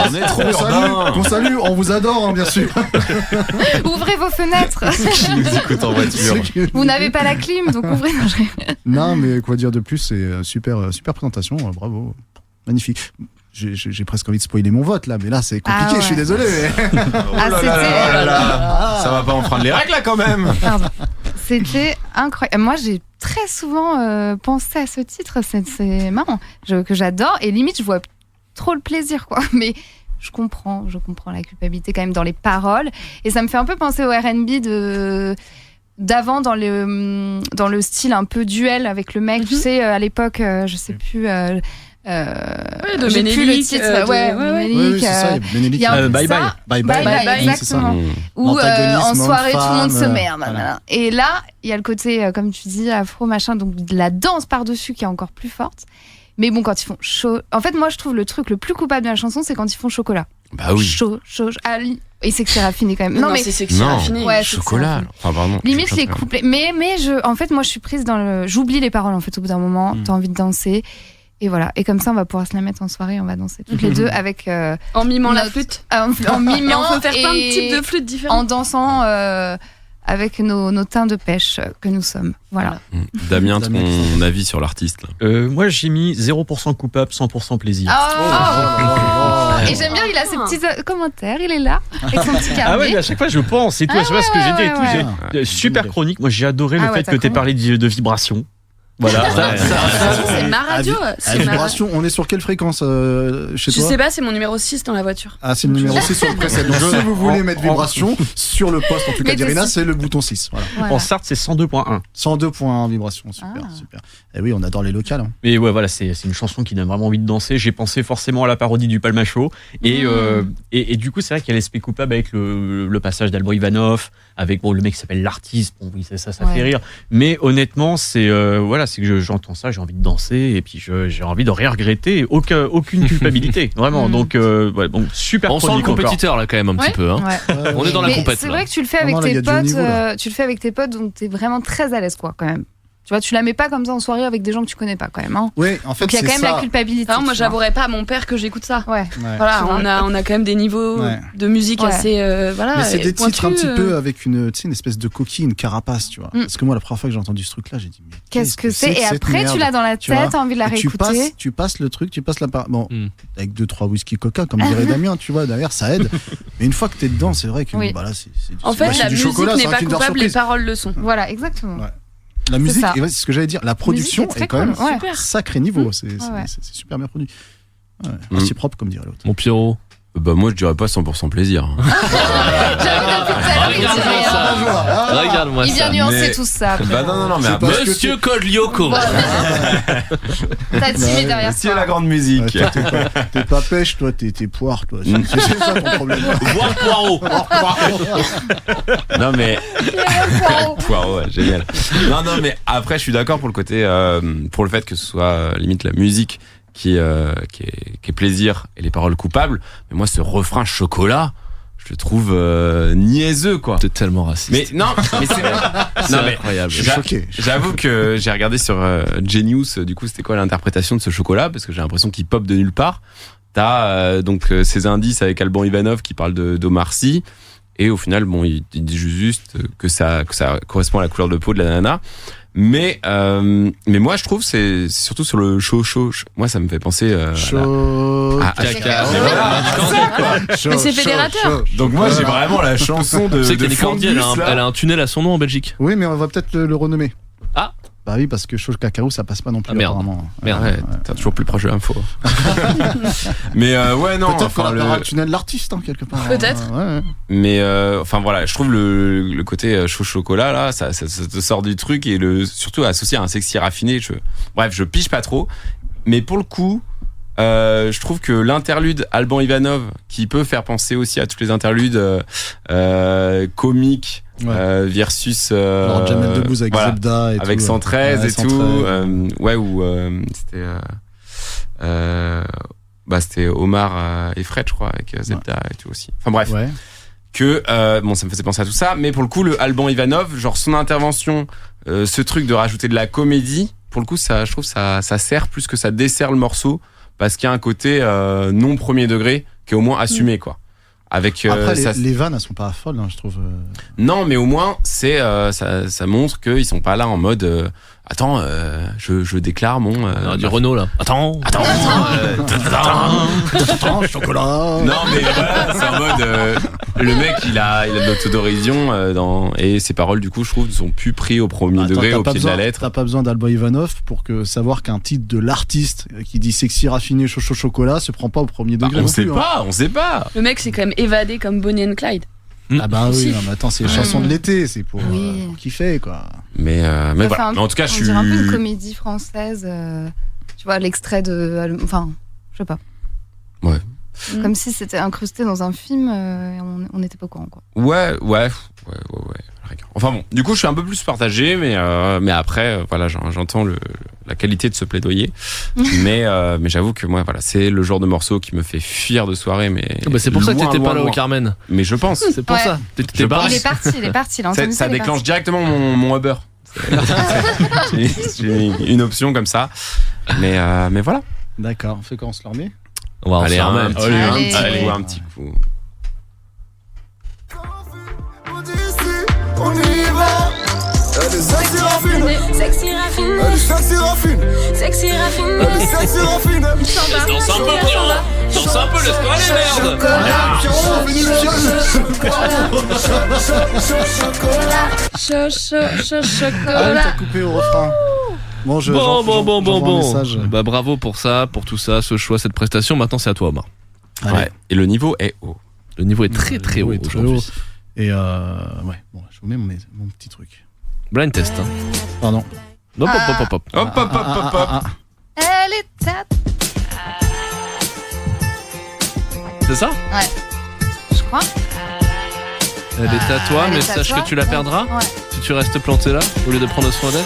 On est trop urbain. qu'on salue, on vous adore, hein, bien sûr. Ouvrez vos fenêtres. Qui nous écoute en voiture. Vous n'avez pas la clim, donc ouvrez. Non, je rigole. Non, mais quoi dire de plus, c'est super présentation, bravo, magnifique. J'ai presque envie de spoiler mon vote là, mais là c'est compliqué, Ah ouais. je suis désolé. Mais... Ça va pas enfreindre les règles là quand même. Pardon. C'était incroyable. Moi, j'ai très souvent pensé à ce titre. C'est marrant, que j'adore. Et limite, je vois trop le plaisir, quoi. Mais je comprends la culpabilité quand même dans les paroles. Et ça me fait un peu penser au R&B d'avant dans le style un peu duel avec le mec. Tu sais, à l'époque, je sais plus. De j'ai plus le Ménélique, titre. Ménélique, Oui, c'est ça, il y a un peu Bye ça. Bye. Exactement. Où L'antagonisme en soirée tout le monde se homme-femme, merde. voilà. Et là, il y a le côté, comme tu dis, afro, machin, donc de la danse par-dessus qui est encore plus forte. Mais bon, quand ils font chaud. En fait, moi, je trouve le truc le plus coupable de la chanson, c'est quand ils font chocolat. Bah oui. Chaud. Et c'est que c'est raffiné quand même. Non, mais c'est sexy raffiné. Ouais, c'est Chocolat. raffiné. Enfin, pardon. Limite les couplets. Mais en fait, moi, je suis prise dans le. J'oublie les paroles, en fait, au bout d'un moment. T'as envie de danser. Et voilà. Et comme ça, on va pouvoir se la mettre en soirée. On va danser toutes les deux avec. En mimant la flûte. En mimant. Et on peut faire plein de types de flûtes différents. En dansant avec nos teints de pêche que nous sommes. Voilà. Damien, ton avis sur l'artiste là. Moi, j'ai mis 0% coupable, 100% plaisir. Et j'aime bien, il a ses petits commentaires, il est là, avec son petit carnet. Ah ouais, mais à chaque fois je pense et tout, je sais pas ce que j'ai dit et tout. J'ai super chronique. Moi, j'ai adoré le fait que tu aies parlé de vibration. Voilà. C'est ma radio. À vibration, on est sur quelle fréquence chez Je toi? sais pas, c'est mon numéro 6 dans la voiture. Ah, c'est le numéro 6 sur le preset. Donc, si vous voulez mettre vibration sur le poste, en tout cas d'Irina, c'est le bouton 6. Voilà. En Sarthe, c'est 102.1. 102.1 vibration, super. Et oui, on adore les locales. Hein. Mais ouais, voilà, c'est une chanson qui donne vraiment envie de danser. J'ai pensé forcément à la parodie du Palmacho. Et du coup, c'est vrai qu'il y a l'aspect coupable avec le passage d'Albro Ivanov, avec le mec qui s'appelle l'artiste. Bon, oui, ça fait rire. Mais honnêtement, c'est que j'entends ça, j'ai envie de danser et puis j'ai envie de rien regretter, aucune culpabilité, vraiment. Donc super. On sent le compétiteur là quand même un petit peu. Hein. On est dans la compète. C'est vrai que tu le fais avec tes potes, tu le fais avec tes potes, donc t'es vraiment très à l'aise, quoi, quand même. Tu vois, tu la mets pas comme ça en soirée avec des gens que tu connais pas, quand même. Hein. Oui, en fait, donc il y a quand même la culpabilité. Non, moi, j'avouerais pas à mon père que j'écoute ça. Ouais. Voilà, on a quand même des niveaux de musique assez. Voilà. Mais c'est des pointus, titres un petit peu avec une espèce de coquille, une carapace, tu vois. Parce que moi, la première fois que j'ai entendu ce truc-là, j'ai dit, mais qu'est-ce que c'est? Et après, tu l'as dans la tête, t'as envie de la réécouter. Tu passes le truc, tu passes la part. Bon, avec 2-3 whisky coca, comme dirait Damien, tu vois, derrière, ça aide. Mais une fois que t'es dedans, c'est vrai que là, c'est en fait, la musique n'est pas coupable, les paroles le sont. Voilà, exactement. La musique, c'est ce que j'allais dire, la production est quand même sacré niveau, c'est super bien produit. Assez propre, comme dirait l'autre. Mon Pierrot, Bah moi je dirais pas 100% plaisir. Regarde-moi ça. Il vient nuancer tout ça. Bah non mais Monsieur Code Lyoko. T'as timé derrière c'est toi. la grande musique. T'es pas pêche, toi, t'es poire, toi. C'est ça ton problème. Voir poireau. Non mais poireau, ouais, génial. Non mais après je suis d'accord pour le côté pour le fait que ce soit limite la musique qui est plaisir et les paroles coupables, mais moi ce refrain chocolat je le trouve niaiseux quoi. T'es tellement raciste. Mais non mais c'est incroyable. Je suis choqué. J'avoue que j'ai regardé sur Genius du coup c'était quoi l'interprétation de ce chocolat parce que j'ai l'impression qu'il pop de nulle part. T'as donc ces indices avec Alban Ivanov qui parle d'Omar Sy et au final bon il dit juste que ça correspond à la couleur de peau de la nana. Mais moi je trouve c'est surtout sur le chaud. Moi ça me fait penser caca. Mais c'est fédérateur. Donc moi j'ai vraiment la chanson de. Tu sais qu'Annie Cordy elle a un tunnel à son nom en Belgique. Oui, mais on va peut-être le renommer. Ah. Bah oui, parce que chaud cacao ça passe pas non plus. Ah, merde. Apparemment. Merde. Ouais, t'es toujours plus proche de l'info. Mais ouais non. Peut-être enfin, qu'on appellera le tunnel l'artiste quelque part. Peut-être. Ouais. Mais enfin voilà, je trouve le côté chaud chocolat là, ça te sort du truc et surtout associé à un sexy raffiné. Bref, je pige pas trop. Mais pour le coup, je trouve que l'interlude Alban Ivanov, qui peut faire penser aussi à tous les interludes comiques. Ouais. Versus Jamel Debbouze avec Zebda et avec tout, 113 et 113. Tout ou c'était Omar et Fred je crois avec Zebda et tout aussi enfin bref que ça me faisait penser à tout ça mais pour le coup le Alban Ivanov genre son intervention ce truc de rajouter de la comédie pour le coup ça je trouve ça sert plus que ça dessert le morceau parce qu'il y a un côté non premier degré qui est au moins assumé quoi. Avec, après les vannes elles sont pas folles je trouve. Non mais au moins c'est ça montre qu'ils sont pas là en mode attends je déclare mon du Renault là. Attends chocolat. Non mais voilà c'est en mode le mec il a de l'autodérision et ses paroles du coup je trouve sont plus pris au premier degré au pied de la lettre. T'as pas besoin d'Alban Ivanov pour savoir qu'un titre de l'artiste qui dit sexy raffiné chocolat se prend pas au premier degré. On sait pas. Le mec c'est quand même évadé comme Bonnie and Clyde. Ah bah oui, non, mais attends, c'est les chansons de l'été, c'est pour kiffer quoi. Mais voilà. Mais en tout cas, je suis. On dirait un peu une comédie française. Tu vois l'extrait de, enfin, je sais pas. Ouais. Comme si c'était incrusté dans un film, et on n'était pas au courant quoi. Ouais. Enfin bon, du coup, je suis un peu plus partagé, mais après, voilà, j'entends la qualité de ce plaidoyer, mais j'avoue que moi, voilà, c'est le genre de morceau qui me fait fuir de soirée, mais. Bah c'est pour ça que t'étais pas là au Carmen. Mais je pense. C'est pour ça. T'étais barré. Il est parti. Ça déclenche directement mon Uber. J'ai une option comme ça, mais voilà. D'accord. On fait quoi, on se le remet? On va aller un petit coup. On y va. Elle est sexy raffinée. Sexy raffinée. Elle est sexy raffinée. Sexy raffinée. Elle est sexy raffinée. Danse un peu, Pierre. Danse un peu, laisse-moi aller, Chocolat. Ah, t'as coupé au refrain. Bon. Bah bravo pour ça, pour tout ça, ce choix, cette prestation. Maintenant, c'est à toi, Omar. Ouais. Et le niveau est haut. Le niveau est très très haut aujourd'hui. Et bon, je vous mets mon petit truc. Blind test. Pardon. Hop. Elle est à... C'est ça? Ouais. Je crois. Elle est à toi, mais sache que tu la perdras si tu restes planté là au lieu de prendre soin d'elle.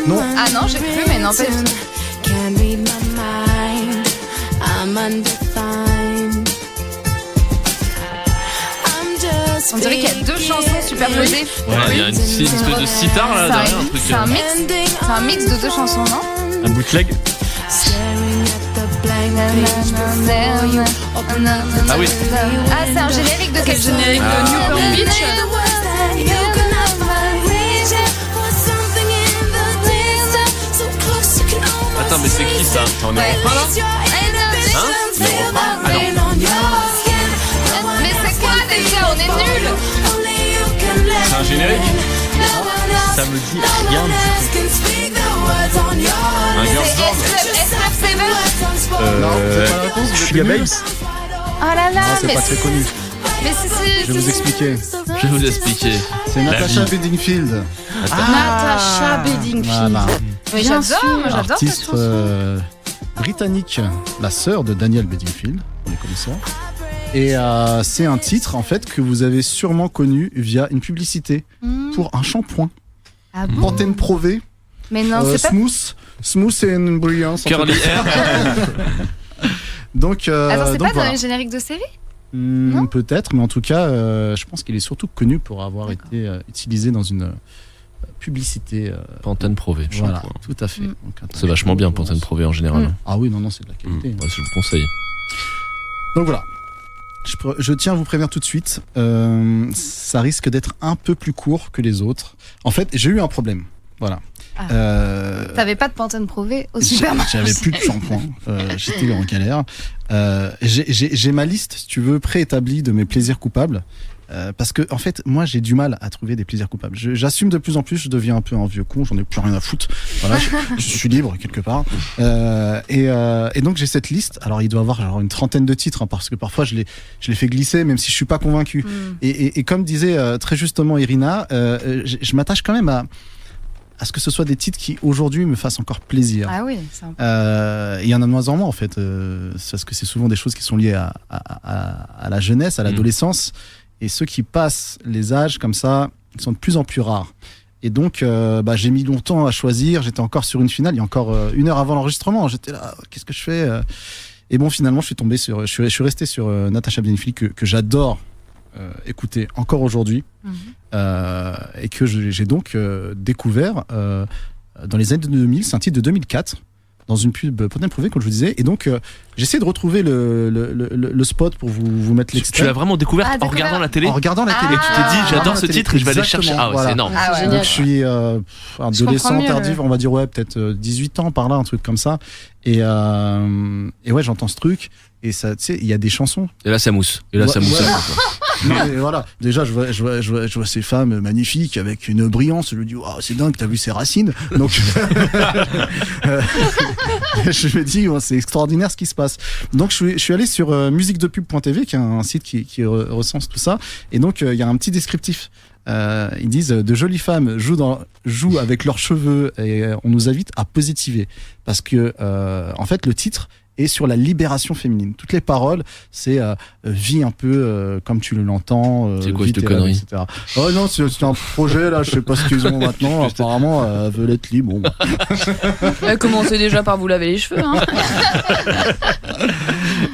Non. Ah non, j'ai cru, mais non, pas du tout. On dirait qu'il y a deux chansons superposées. Ouais, il y a une espèce de sitar là derrière. C'est un mix de deux chansons, non? Un bootleg. Ah oui. Ah, c'est un générique de quel générique? De Newport Beach. Attends, mais c'est qui ça? On est en refrain là? Ah non. Mais c'est quoi déjà? On est nuls. C'est un générique? Ça me dit rien du tout. Un girls band? SF7. Non, c'est pas la réponse. Sugar Babes. Oh là là, Non, c'est pas très connu. Mais c'est. Je vais vous expliquer. Je vais vous expliquer. C'est Natasha Bedingfield. Natasha Bedingfield. Voilà. Mais Bien j'adore, sûr. moi j'adore cette Artiste chanson. britannique, la sœur de Daniel Bedingfield, pour les connaisseurs. Et c'est un titre en fait que vous avez sûrement connu via une publicité pour un shampoing. Ah bon? Pantene Pro V. Mais non, c'est pas. Smooth et une brillance. Curly hair. Donc, Attends, c'est donc pas voilà. dans les génériques de série? Peut-être, mais en tout cas, je pense qu'il est surtout connu pour avoir été utilisé dans une publicité. Pantene Pro V. Voilà, tout à fait. Donc, C'est vachement bien Pantene Pro V en général. Ah oui, non, c'est de la qualité. Ouais, je vous conseille. Donc voilà. Je tiens à vous prévenir tout de suite, ça risque d'être un peu plus court que les autres. En fait, j'ai eu un problème. Voilà. T'avais pas de Pantene Pro V au supermarché? J'avais plus de shampoing. J'étais en galère. J'ai ma liste, si tu veux, préétablie de mes plaisirs coupables. Parce que en fait, moi, j'ai du mal à trouver des plaisirs coupables. J'assume de plus en plus, je deviens un peu un vieux con, j'en ai plus rien à foutre. Voilà, je suis libre quelque part. Et donc j'ai cette liste. Alors il doit y avoir genre une trentaine de titres, hein, parce que parfois je les fais glisser, même si je suis pas convaincu. Et comme disait très justement Irina, je m'attache quand même à ce que ce soit des titres qui aujourd'hui me fassent encore plaisir. Ah oui, c'est un peu... Il y en a de moins en moins en fait, parce que c'est souvent des choses qui sont liées à la jeunesse, à l'adolescence. Et ceux qui passent les âges comme ça, ils sont de plus en plus rares. Et donc, j'ai mis longtemps à choisir. J'étais encore sur une finale, il y a encore 1 heure avant l'enregistrement. J'étais là, qu'est-ce que je fais? Et bon, finalement, je suis resté sur Natasha Bedingfield que j'adore écouter encore aujourd'hui. Et que j'ai donc découvert dans les années 2000. C'est un titre de 2004. Dans une pub Pantene Pro V, comme je vous disais. Et donc, j'essaie de retrouver le spot pour vous mettre l'extrait. Tu l'as vraiment découvert en regardant la télé? En regardant la télé. Et tu t'es dit, j'adore ce titre et je vais aller chercher. Ah ouais, voilà. c'est énorme. Donc, je suis adolescent tardif, on va dire, ouais, peut-être 18 ans par là, un truc comme ça. Et ouais, j'entends ce truc. Et ça, tu sais, il y a des chansons. Et là, ça mousse. Et là, ça mousse. Et voilà. Déjà, je vois ces femmes magnifiques avec une brillance. Je me dis, oh, c'est dingue, t'as vu ces racines. Donc, je me dis, oh, c'est extraordinaire ce qui se passe. Donc, je suis allé sur musiquedepub.tv, qui est un site qui recense tout ça. Et donc, il y a un petit descriptif. Ils disent, de jolies femmes jouent avec leurs cheveux et on nous invite à positiver. Parce que, en fait, le titre et sur la libération féminine. Toutes les paroles, c'est vis un peu comme tu l'entends. C'est quoi cette connerie, etc. Oh non, c'est un projet là, je sais pas ce qu'ils ont maintenant. Apparemment, veulent être libres. Bon. Commencez déjà par vous laver les cheveux. Hein.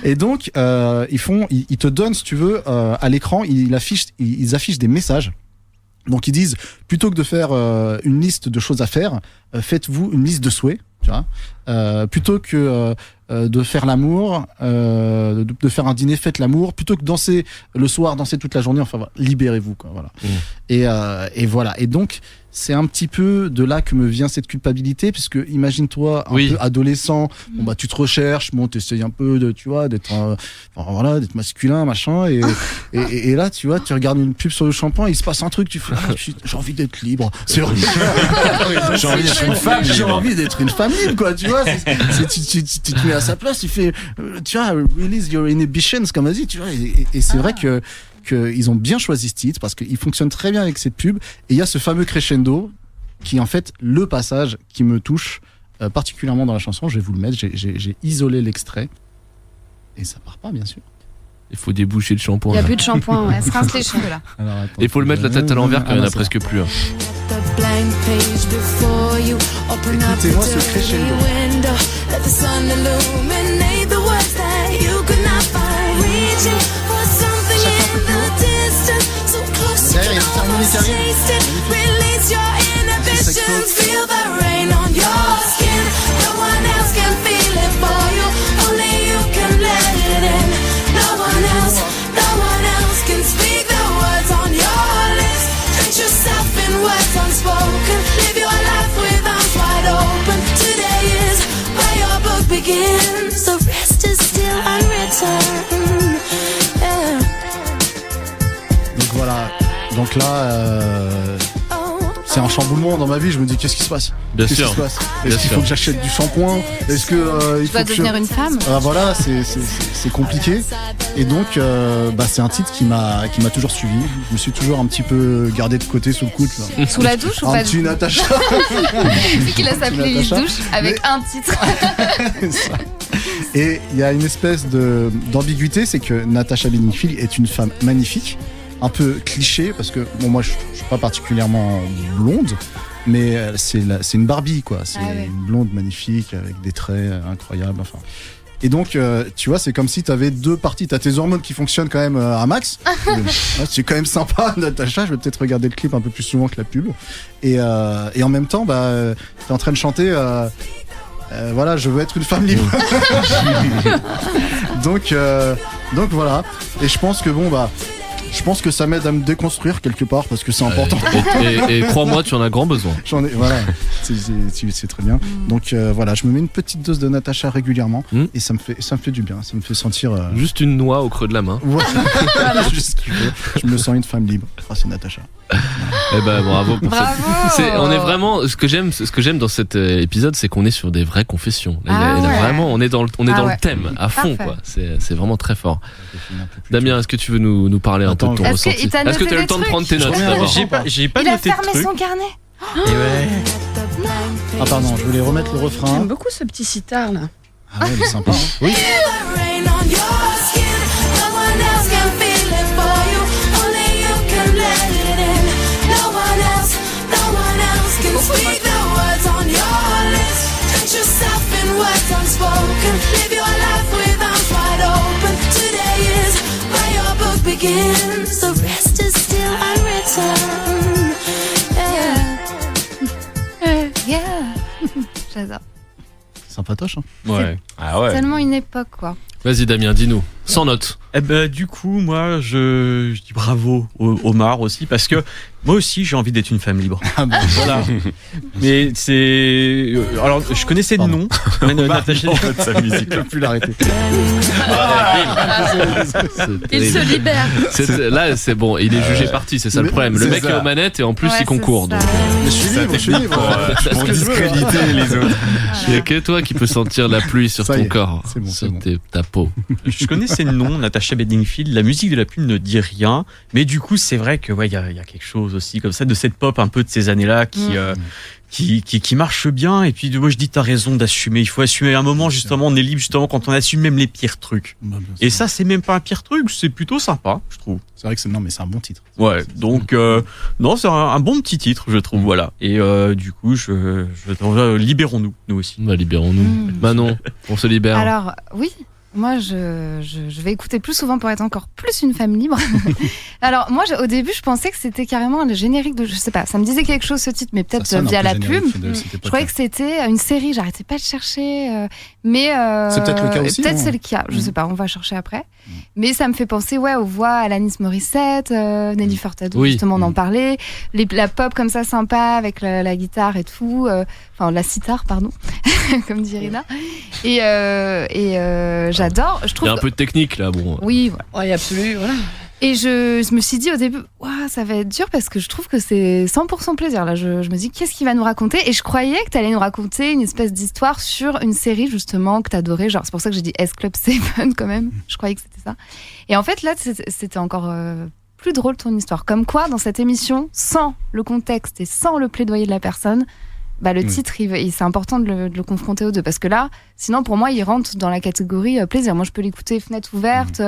Et donc, ils te donnent, si tu veux, à l'écran, ils affichent des messages. Donc ils disent, plutôt que de faire une liste de choses à faire, faites-vous une liste de souhaits. Tu vois, plutôt que de faire l'amour, de faire un dîner, faites l'amour. Plutôt que danser le soir, danser toute la journée. Enfin, voilà, libérez-vous, quoi. Voilà. Et voilà. Et donc, c'est un petit peu de là que me vient cette culpabilité, puisque imagine-toi un peu adolescent. Bon bah, tu te recherches, bon, t'essayes un peu de, tu vois, d'être masculin, machin. Et là, tu vois, tu regardes une pub sur le shampoing, il se passe un truc, tu fais, j'ai envie d'être libre. C'est vrai. J'ai envie d'être une femme. J'ai envie d'être une femme libre, quoi. Tu vois, tu te mets à sa place, tu fais, tu vois, release your inhibitions, comme vas-y, tu vois. Et c'est vrai qu'ils ont bien choisi ce titre parce qu'il fonctionne très bien avec cette pub. Et il y a ce fameux crescendo qui est en fait le passage qui me touche particulièrement dans la chanson. Je vais vous le mettre, j'ai isolé l'extrait. Et ça part pas, bien sûr. Il faut déboucher le shampoing. Il n'y a plus de shampoing, ouais. Elle se rince les cheveux là. Il faut le mettre la tête à l'envers quand il n'y en a presque plus. Hein. Écoutez-moi ce crescendo. Derrière, il y a une harmonie qui arrive. Donc voilà, donc là, c'est un chamboulement dans ma vie. Je me dis qu'est-ce qui se passe? Bien Qu'est-ce sûr. qui se passe? Bien Est-ce qu'il sûr. faut que j'achète du shampoing? Est-ce que il Tu faut vas que devenir une femme. Voilà, c'est compliqué. Et donc, c'est un titre qui m'a toujours suivi. Je me suis toujours un petit peu gardé de côté sous le coude. Là. Sous la douche ou un pas petit Natacha. C'est qu'il a sa playlist Natacha. douche avec un titre. Ça. Et il y a une espèce d'ambiguïté, c'est que Natasha Bedingfield est une femme magnifique, un peu cliché, parce que bon, moi je suis pas particulièrement blonde, mais c'est une Barbie, quoi. C'est une blonde magnifique avec des traits incroyables. Enfin. Et donc, tu vois, c'est comme si tu avais deux parties. Tu as tes hormones qui fonctionnent quand même à max. C'est quand même sympa, Natacha. Je vais peut-être regarder le clip un peu plus souvent que la pub. Et en même temps, tu es en train de chanter. Voilà, je veux être une femme libre. donc voilà. Et je pense que je pense que ça m'aide à me déconstruire quelque part parce que c'est important. Et crois-moi, tu en as grand besoin. Voilà, c'est très bien. Donc voilà, je me mets une petite dose de Natacha régulièrement et ça me fait du bien. Ça me fait sentir. Juste une noix au creux de la main. Voilà, juste ce qu'il faut. Je me sens une femme libre grâce à Natacha. Eh ben bravo pour ça. On est vraiment ce que j'aime dans cet épisode, c'est qu'on est sur des vraies confessions. Là, vraiment, on est dans le thème à fond, quoi. C'est vraiment très fort. Damien, est-ce que tu veux nous parler un peu de ton ressenti? Est-ce que tu as le temps de prendre tes notes d'abord? J'ai pas Il a noté de fermé trucs. son carnet. Ah pardon, je voulais remettre le refrain. J'aime beaucoup ce petit sitar là. Ah ouais, il est sympa. Oui. The rest is still unwritten. Yeah. J'adore. Sympatoche, hein. Ouais. Ah ouais. Tellement une époque, quoi. Vas-y Damien, dis-nous, sans notes. Eh ben du coup, moi, je dis bravo au Omar aussi parce que moi aussi j'ai envie d'être une femme libre. Voilà. Mais c'est alors je connaissais le nom. Natacha, en fait, sa musique, je peux plus l'arrêter. Il se libère. Là, c'est bon, il est jugé parti, c'est ça le problème. Le mec est aux manettes et en plus il concourt. Donc. Mais je suis libre. Pour discréditer les autres. Il n'y a que toi qui peux sentir la pluie sur ton corps, sur ta peau. Je connaissais le nom, Natasha Bedingfield. La musique de la pub ne dit rien, mais du coup, c'est vrai que il y a quelque chose aussi comme ça de cette pop un peu de ces années-là qui marche bien. Et puis moi, je dis, t'as raison d'assumer. Il faut assumer. À un moment, justement, on est libre justement quand on assume même les pires trucs. Et ça, c'est même pas un pire truc. C'est plutôt sympa, je trouve. C'est vrai que c'est un bon titre. Ouais. Donc non, c'est un bon petit titre, je trouve. Voilà. Et du coup, libérons-nous, nous aussi. Bah, libérons-nous. Manon, on se libère. Alors oui. Moi, je vais écouter plus souvent pour être encore plus une femme libre. Alors, moi, au début, je pensais que c'était carrément le générique de... Je sais pas, ça me disait quelque chose, ce titre, mais peut-être via la pub. Je croyais que c'était une série, j'arrêtais pas de chercher. Mais c'est peut-être le cas aussi. Peut-être c'est le cas, je sais pas, on va chercher après. Mais ça me fait penser aux voix Alanis Morissette, Nelly Furtado, justement, on en parlait. La pop comme ça, sympa, avec la guitare et tout. Enfin, la sitar, pardon, comme dit Rina. Et j'adore. Je trouve il y a un peu de technique là, bon. Oui, voilà. Ouais, absolument, voilà. Et je me suis dit au début, ça va être dur parce que je trouve que c'est 100% plaisir. Là, je me dis, qu'est-ce qu'il va nous raconter? Et je croyais que tu allais nous raconter une espèce d'histoire sur une série justement que t'adorais. Genre, c'est pour ça que j'ai dit S-Club 7 quand même. Je croyais que c'était ça. Et en fait, là, c'était encore plus drôle ton histoire. Comme quoi, dans cette émission, sans le contexte et sans le plaidoyer de la personne, le titre, c'est important de le confronter aux deux. Parce que là, sinon, pour moi, il rentre dans la catégorie plaisir. Moi, je peux l'écouter fenêtre ouverte,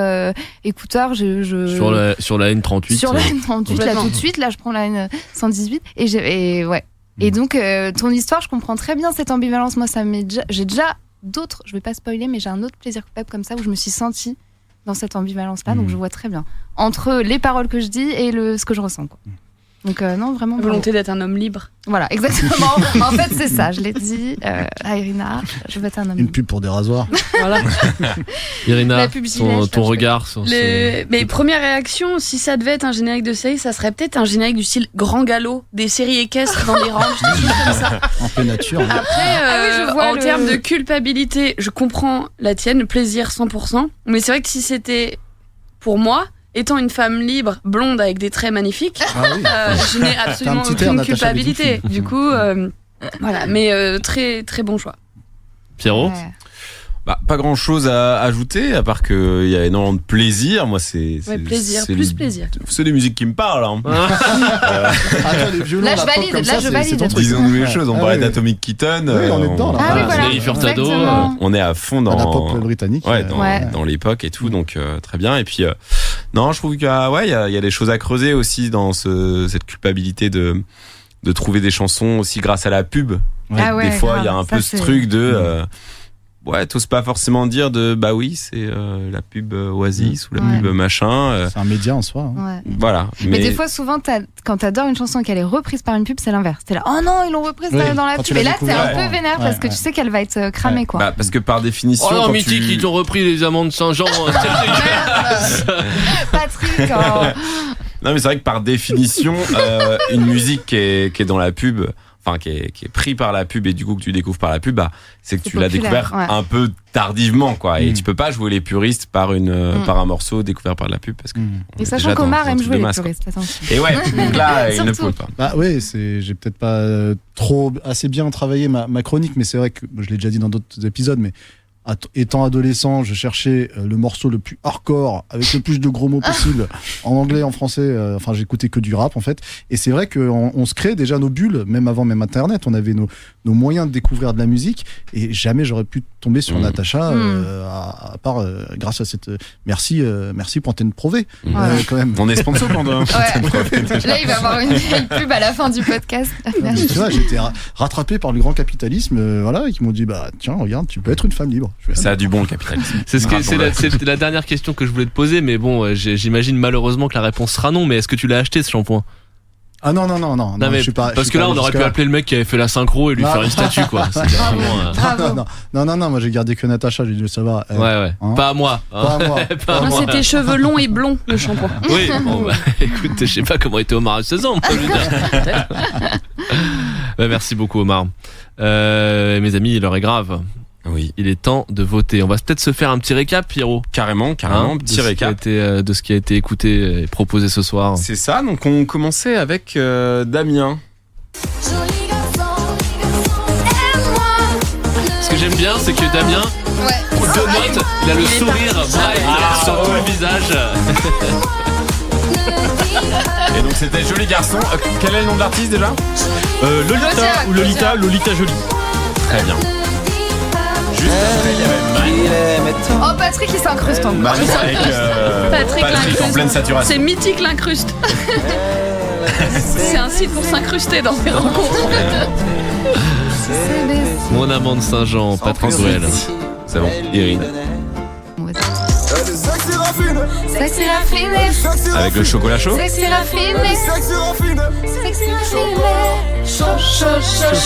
écouteur. Sur la N38. Sur la N38, là, tout de suite. Là, je prends la N118. Et donc, ton histoire, je comprends très bien cette ambivalence. Moi, j'ai déjà d'autres, je vais pas spoiler, mais j'ai un autre plaisir coupable comme ça où je me suis sentie dans cette ambivalence-là. Donc, je vois très bien. Entre les paroles que je dis et ce que je ressens, quoi. Donc non, vraiment. La volonté d'être un homme libre. Voilà, exactement. En fait, c'est ça. Je l'ai dit à Irina. Je veux être un homme. Une pub pour des rasoirs. Voilà. Irina, ton regard sur Mais première réaction, si ça devait être un générique de série, ça serait peut-être un générique du style Grand Galop, des séries équestres dans des ranges, des trucs comme ça. En pleine nature. Après, en termes de culpabilité, je comprends la tienne, le plaisir 100%. Mais c'est vrai que si c'était pour moi, étant une femme libre, blonde avec des traits magnifiques, je n'ai absolument aucune culpabilité. Du coup, voilà, mais très très bon choix. Pierrot ? Pas grand chose à ajouter, à part qu'il y a énormément de plaisir. Moi, plaisir. C'est des musiques qui me parlent. Hein. Là, je valide. Disons-nous les choses. On parlait d'Atomic Kitten. Oui, on est dedans, là. Nelly Furtado. On est à fond dans la pop britannique. Dans l'époque et tout. Donc, très bien. Et puis, non, je trouve qu'il y a des choses à creuser aussi dans cette culpabilité de trouver des chansons aussi grâce à la pub. Des fois, il y a un peu ce truc de... t'oses pas forcément dire c'est la pub Oasis ou la pub machin. C'est un média en soi. Voilà. Mais des fois, souvent, quand t'adores une chanson et qu'elle est reprise par une pub, c'est l'inverse. T'es là, oh non, ils l'ont reprise dans la pub. Et là, t'es un peu vénère parce que tu sais qu'elle va être cramée, quoi. Parce que par définition. Oh non, Mythique, ils t'ont repris les Amandes Saint-Jean. Patrick. Non, mais c'est vrai que par définition, une musique qui est dans la pub. Enfin, qui est pris par la pub et du coup que tu découvres par la pub, c'est que tu l'as découvert un peu tardivement, quoi. Et tu peux pas jouer les puristes par un morceau découvert par la pub parce que. Et sachant qu'Omar aime jouer les puristes, attention. Et donc là, il ne peut pas. J'ai peut-être pas assez bien travaillé ma chronique, mais c'est vrai que je l'ai déjà dit dans d'autres épisodes, mais étant adolescent, je cherchais le morceau le plus hardcore avec le plus de gros mots possible en anglais, en français. J'écoutais que du rap en fait. Et c'est vrai qu'on se crée déjà nos bulles, même avant Internet. On avait nos moyens de découvrir de la musique et jamais j'aurais pu tomber sur Natacha à part grâce à cette. Merci pour Antenne Pro V quand même. On est sponsor pendant. Là, il va y avoir une vieille pub à la fin du podcast. Tu vois, j'étais rattrapé par le grand capitalisme, et qui m'ont dit tiens, regarde, tu peux être une femme libre. Ça a du bon le capitalisme. C'est la dernière question que je voulais te poser, mais bon, j'imagine malheureusement que la réponse sera non. Mais est-ce que tu l'as acheté ce shampoing ? Ah non, mais je suis pas. Parce que là, on aurait pu appeler le mec qui avait fait la synchro et lui faire une statue, quoi. Non, moi j'ai gardé que Natacha, j'ai dit ça va. Pas à moi. Pas moi. C'était cheveux longs et blonds, le shampoing. Oui, écoute, je sais pas comment était Omar à 16 ans, moi, je veux dire. Merci beaucoup, Omar. Mes amis, l'heure est grave. Oui. Il est temps de voter. On va peut-être se faire un petit récap, Pierrot. Carrément, petit récap. De ce qui a été écouté et proposé ce soir. C'est ça, donc on commençait avec Damien. Ce que j'aime bien, c'est que Damien, deux notes, il a le sourire bright sur tout le visage. Et donc c'était Joli Garçon. Quel est le nom de l'artiste déjà ? Lolita Jolie. Très bien. Juste après, il y avait Mine. Oh, Patrick, il s'incruste encore. Patrick l'incruste. En pleine saturation. C'est mythique l'incruste. C'est un site pour s'incruster dans des rencontres. Mon amant de Saint-Jean, Patrick Bruel. C'est bon, Irine. Sexy raffiné. Avec le chocolat chaud. Sexy raffiné. Sexy raffiné.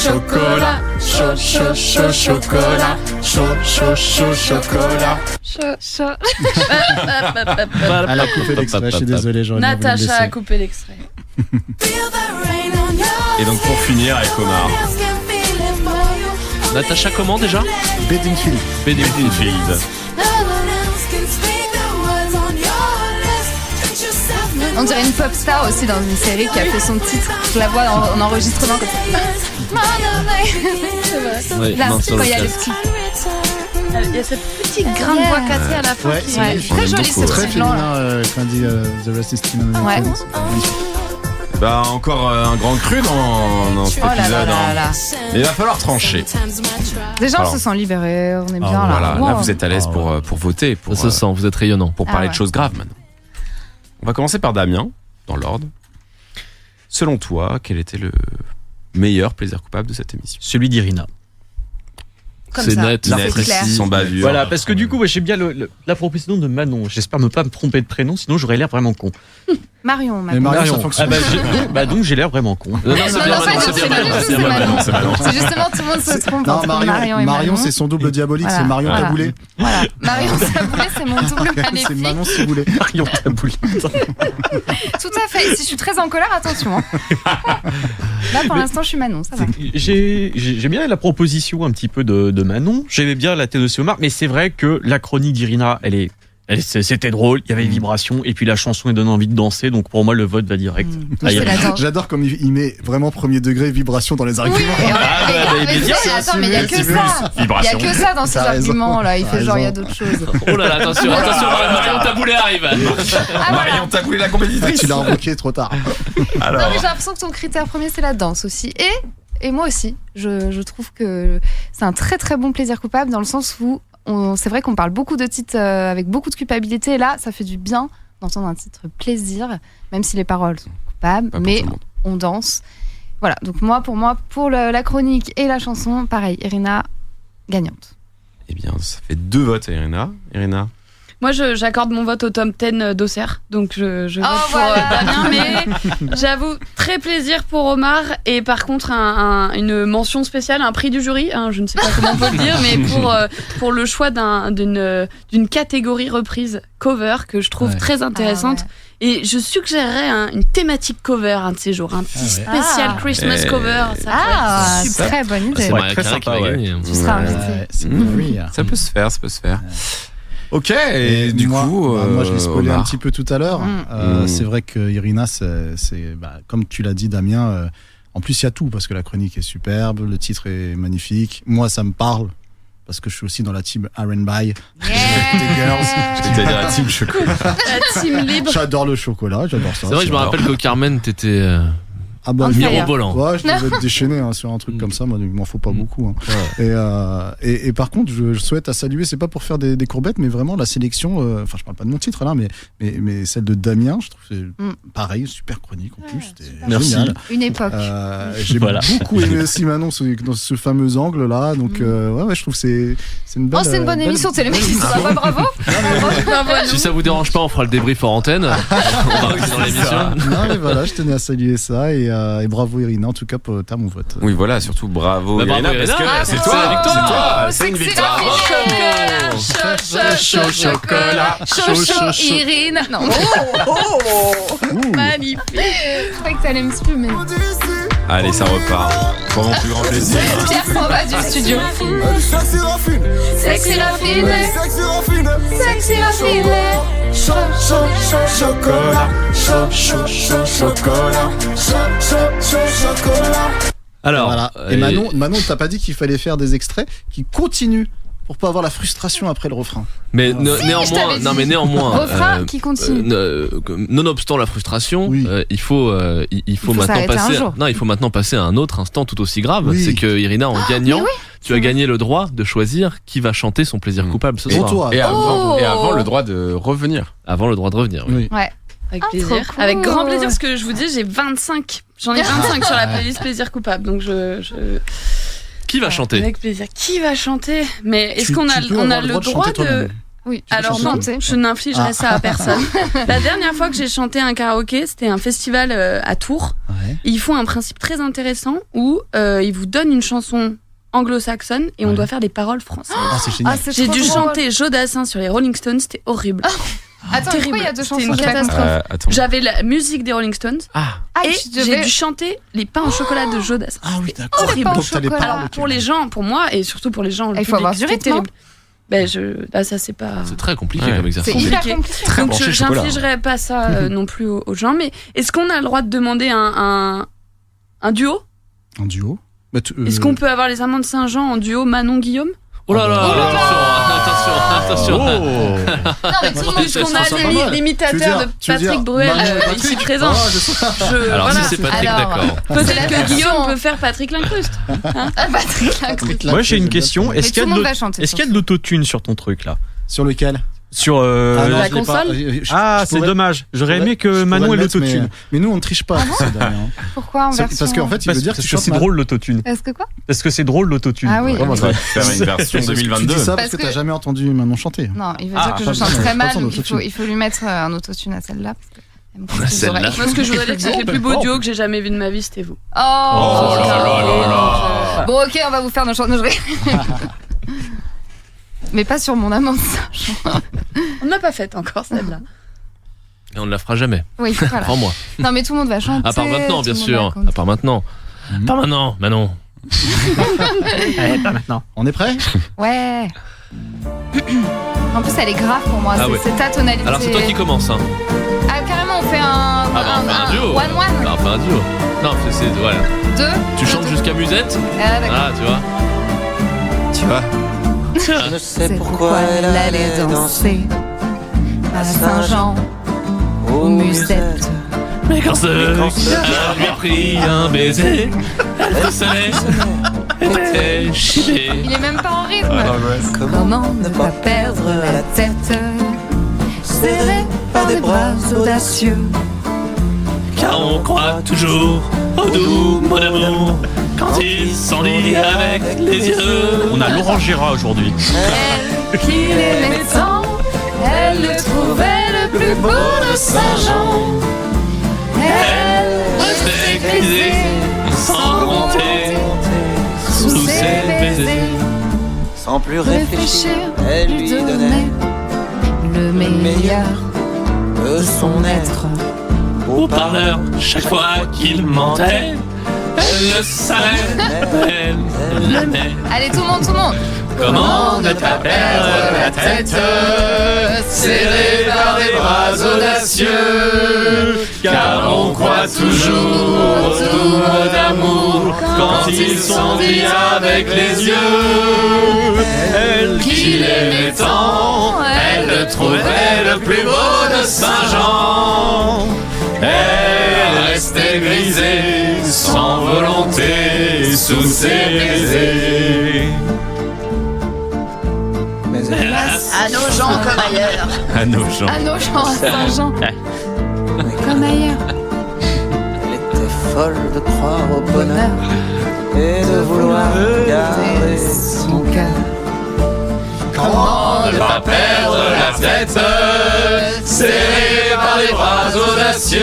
Chocolat. Chocolat. Chocolat. Elle a coupé l'extrait, je suis désolé. Natacha a coupé l'extrait. Et donc pour finir avec Omar. Natacha comment déjà ? Bedingfield. On dirait une pop star aussi dans une série qui a fait son titre. Je la vois en enregistrement comme ça. C'est vrai. Là, quand il y a les petits. Il y a cette petite grain de voix cassée à la fin. Très joli ce très petit blanc. Quand on dit The Rest is Still on Ouais. Encore un grand cru dans cet épisode. Mais il va falloir trancher. Déjà, on se sent libéré, on est bien là. Voilà, là vous êtes à l'aise pour voter. Ça se sent, vous êtes rayonnant. Pour parler de choses graves maintenant. On va commencer par Damien, dans l'ordre. Selon toi, quel était le meilleur plaisir coupable de cette émission ? Celui d'Irina. C'est net, sans bavure. Voilà, parce que du coup, j'ai bien la proposition de Manon. J'espère ne pas me tromper de prénom, sinon j'aurais l'air vraiment con. Marion. Ça fonctionne. Donc j'ai l'air vraiment con. Non, c'est Manon. C'est justement tout le monde se trompe entre Marion et Manon. C'est son double diabolique, c'est Marion Taboulé. Voilà, Marion Taboulé, c'est mon double maléfique. C'est Manon Ciboulé. Marion Taboulé. Tout à fait. Si je suis très en colère, attention. Là, pour l'instant, je suis Manon, ça va. J'ai bien la proposition un petit peu de Manon. J'aimais bien la tête de Omar, mais c'est vrai que la chronique d'Irina, elle est C'était drôle, il y avait des vibrations, et puis la chanson elle donne envie de danser, donc pour moi le vote va direct. J'adore comme il met vraiment premier degré vibration dans les arguments. Mais il y a que ça. Il y a que ça dans ces arguments là. Il fait genre il y a d'autres choses. Oh là là, attention, Marion Taboulet arrive. Marion Taboulet, la compétitrice. Tu l'as invoqué trop tard. Alors... Non, mais j'ai l'impression que ton critère premier c'est la danse aussi. Et moi aussi, je trouve que c'est un très très bon plaisir coupable dans le sens où c'est vrai qu'on parle beaucoup de titres avec beaucoup de culpabilité. Et là, ça fait du bien d'entendre un titre plaisir, même si les paroles sont coupables, mais on danse. Voilà, donc pour la chronique et la chanson, pareil, Irina, gagnante. Eh bien, ça fait 2 votes à Irina. Moi, j'accorde mon vote au top 10 d'Auxerre, donc je vote pour Damien, mais j'avoue, très plaisir pour Omar, et par contre, une mention spéciale, un prix du jury, je ne sais pas comment on peut le dire, mais pour le choix d'une catégorie reprise cover que je trouve très intéressante. Et je suggérerais une thématique cover un de ces jours, un petit spécial Christmas cover. Ça pourrait être super. Très bonne idée. C'est très sympa, Tu seras invité. Ça peut se faire. Ok, et du coup... moi je l'ai spoilé un petit peu tout à l'heure. C'est vrai que Irina, comme tu l'as dit Damien, en plus il y a tout, parce que la chronique est superbe, le titre est magnifique. Moi ça me parle, parce que je suis aussi dans la team R&B. C'est-à-dire la team chocolat. La team libre. J'adore le chocolat, j'adore ça. C'est vrai que je me rappelle qu'au Carmen, t'étais... mirobolant. Ouais, je devais être déchaîné sur un truc comme ça. Moi, il m'en faut pas beaucoup. Et par contre, je souhaite à saluer, c'est pas pour faire des courbettes, mais vraiment la sélection. Enfin, je parle pas de mon titre là, mais celle de Damien, je trouve c'est pareil, super chronique en plus. C'était génial. Une époque. J'ai beaucoup aimé aussi Manon dans ce fameux angle là. Donc je trouve que c'est une belle. C'est une bonne émission. C'est les mecs qui sont là-bas. Bravo. Si ça vous dérange pas, on fera le débrief en antenne. On va rester dans l'émission. Non mais voilà, je tenais à saluer ça et bravo Irina, en tout cas t'as mon vote. Oui voilà, surtout bravo Irina, parce que c'est toi, c'est une victoire. Chocolat, Irina. Non. Magnifique. Je croyais que t'allais me fumer. Allez, ça repart. Pour mon plus grand plaisir. Pierre s'en va du studio. Sexy Raffine. Sexy Raffine. Sexy Raffine. Sexy Raffine. Chocolat. Chocolat. Chocolat. Alors, voilà. Et Manon, t'as pas dit qu'il fallait faire des extraits qui continuent pour pas avoir la frustration après le refrain. Mais néanmoins, refrain qui continue. Nonobstant la frustration, il faut maintenant passer. Il faut maintenant passer à un autre instant tout aussi grave. C'est que Irina, en gagnant, tu as gagné le droit de choisir qui va chanter son plaisir coupable ce soir. Et avant le droit de revenir. Avant le droit de revenir. Oui. Ouais. Avec plaisir. Cool. Avec grand plaisir, parce que je vous dis, j'ai 25. J'en ai 25 sur la playlist plaisir coupable, donc Qui va chanter ? Avec plaisir. Qui va chanter ? Mais est-ce qu'on a le droit de... Oui. Alors non, je n'infligerai ça à personne. La dernière fois que j'ai chanté un karaoké, c'était un festival à Tours. Ouais. Et ils font un principe très intéressant où ils vous donnent une chanson anglo-saxonne et on doit faire des paroles françaises. C'est génial. J'ai dû chanter Jodassin sur les Rolling Stones, c'était horrible. Attends, pourquoi il y a 2 chansons ? C'était une catastrophe. J'avais la musique des Rolling Stones et j'ai dû chanter les pains au chocolat de Jodassin. Ah oui, d'accord. Horrible. Alors pour les gens, pour moi et surtout pour les gens, il faut avoir du rythme. Terrible. Là, ça c'est pas. C'est très compliqué comme exercice. C'est hyper compliqué. Donc je n'infligerai pas ça non plus aux gens. Mais est-ce qu'on a le droit de demander un duo ? Un duo ? Est-ce qu'on peut avoir les Amants de Saint-Jean en duo Manon-Guillaume ? Oh là là, attention. Non, mais tout le monde, qu'on a l'imitateur de Patrick Bruel ici présent. Alors si c'est Patrick, d'accord. Peut-être que Guillaume peut faire Patrick Lincruste. Patrick Lincruste. Moi j'ai une question. Est-ce qu'il y a de l'autotune sur ton truc là ? Sur lequel ? Sur la console. C'est dommage. J'aurais aimé que Manon ait l'autotune. Mais nous on ne triche pas. Pourquoi en version ? Parce qu'en fait il veut dire que c'est drôle l'autotune. Est-ce que quoi ? Parce que c'est drôle l'autotune. Ah oui. On va faire une version 2022. Tu dis ça parce que t'as jamais entendu Manon chanter. Non, il veut dire que je chante très mal. Il faut lui mettre un autotune à celle-là. Celle-là. Moi ce que je voudrais dire, c'est que les plus beaux duos que j'ai jamais vus de ma vie, c'était vous. Oh là. Bon ok, on va vous faire nos chansons. Mais pas sur mon amant de Saint-Jean. On ne l'a pas faite encore celle-là. Et on ne la fera jamais. Oui, voilà. Prends-moi. Non mais tout le monde va chanter. À part maintenant, bien sûr. À part maintenant. Pas maintenant, Manon. Allez, pas maintenant. On est prêt ? Ouais. En plus, elle est grave pour moi. C'est ta tonalité. Alors c'est toi qui commence. Hein. Ah, carrément, on fait un. On fait un duo. One-one. On fait un duo. Non, c'est voilà. Deux. Tu chantes jusqu'à Musette. Ah, tu vois. Je ne sais pourquoi elle allait danser à Saint-Jean, aux Musettes. Mais quand ce gars lui a pris un baiser, elle sonnait, était chipée. Il est même pas en rythme. Comment ne pas perdre la tête, serré par des bras audacieux. Car on croit toujours au doux mot d'amour quand il s'en lit avec les yeux. On a Laurent Gérard aujourd'hui. Elle qui l'aimait tant, elle le trouvait le plus beau de Saint-Jean. Elle restait grisée sans compter sous ses baisers. Sans plus réfléchir, elle lui donnait le meilleur de son être. Au parleur, chaque fois qu'il mentait, elle le savait, elle l'aimait. Allez, tout le monde. Comment ne pas perdre la tête, serré par des bras audacieux, car on croit toujours au doux mot d'amour quand ils sont dits avec les yeux. Elle qui l'aimait tant, elle le trouvait le plus beau de Saint-Jean. Elle restait grisée, sans volonté, sous ses baisers. Mais hélas, à nos gens comme ailleurs. À nos gens. À nos gens, à Saint-Jean. Comme ailleurs. Elle était folle de croire au bonheur et de vouloir garder son cœur. Comment ne pas perdre la tête, serré par les bras audacieux,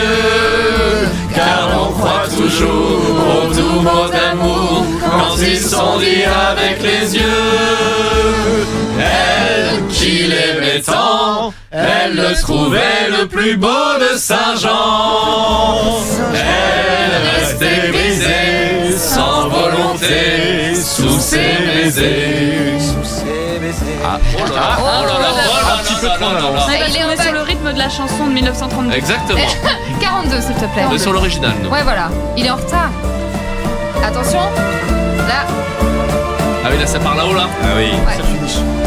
car on croit toujours au doux mot d'amour quand ils sont dits avec les yeux. Elle qui l'aimait tant, elle le trouvait le plus beau de Saint-Jean. Elle restait brisée, sans volonté, sous ses baisers. Ah, oh là là, un petit peu trop en avance. Il est sur le rythme de la chanson de 1932. Exactement. 42, s'il te plaît. On est sur l'original, nous. Ouais, voilà. Il est en retard. Attention. Là. Ah oui, là, ça part là-haut, là. Ah oui. Ouais.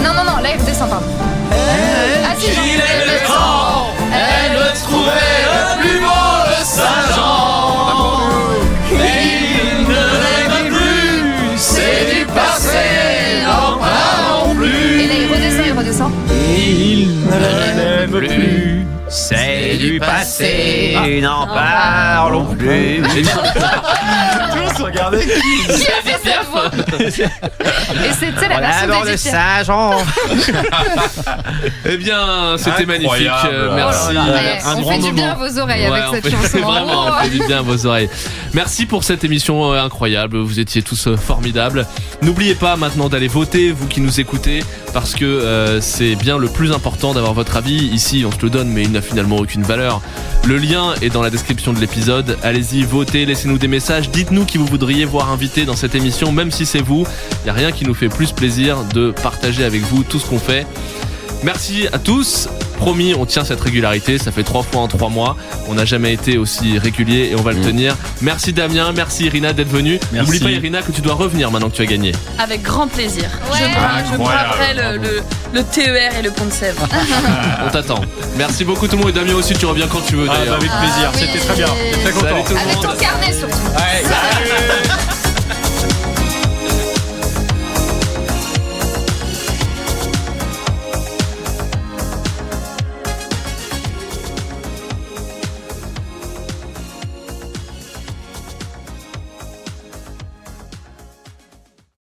Non, là, il redescend, pardon. Ah si, il aimait tant, elle le trouvait le plus beau de Saint-Jean. Il ne l'aime plus, c'est du passé, n'en parlons plus. Et là, il redescend. Il ne l'aime plus, c'est du passé, n'en parlons plus. Tous regardaient qui a fait cette voix. Et c'était la version de Saint-Jean. Eh bien, c'était magnifique. Merci. On fait du bien à vos oreilles avec cette chanson. Vraiment, on fait du bien à vos oreilles. Merci pour cette émission incroyable. Vous étiez tous formidables. N'oubliez pas maintenant d'aller voter, vous qui nous écoutez, parce que c'est bien le plus important d'avoir votre avis. Ici, on se le donne, mais il n'a finalement aucune valeur. Le lien est dans la description de l'épisode. Allez-y, votez, laissez-nous des messages. Dites-nous qui vous voudriez voir invité dans cette émission, même si c'est vous. Il n'y a rien qui nous fait plus plaisir de partager avec vous tout ce qu'on fait. Merci à tous. Promis, on tient cette régularité. Ça fait 3 fois en 3 mois. On n'a jamais été aussi régulier et on va le tenir. Merci Damien, merci Irina d'être venue. N'oublie pas Irina que tu dois revenir maintenant que tu as gagné. Avec grand plaisir. Je braverai le TER et le pont de Sèvres. On t'attend. Merci beaucoup tout le monde et Damien aussi, tu reviens quand tu veux d'ailleurs. Avec plaisir, c'était très bien. Très content. Salut tout le monde. Avec ton carnet surtout. Ouais. Salut.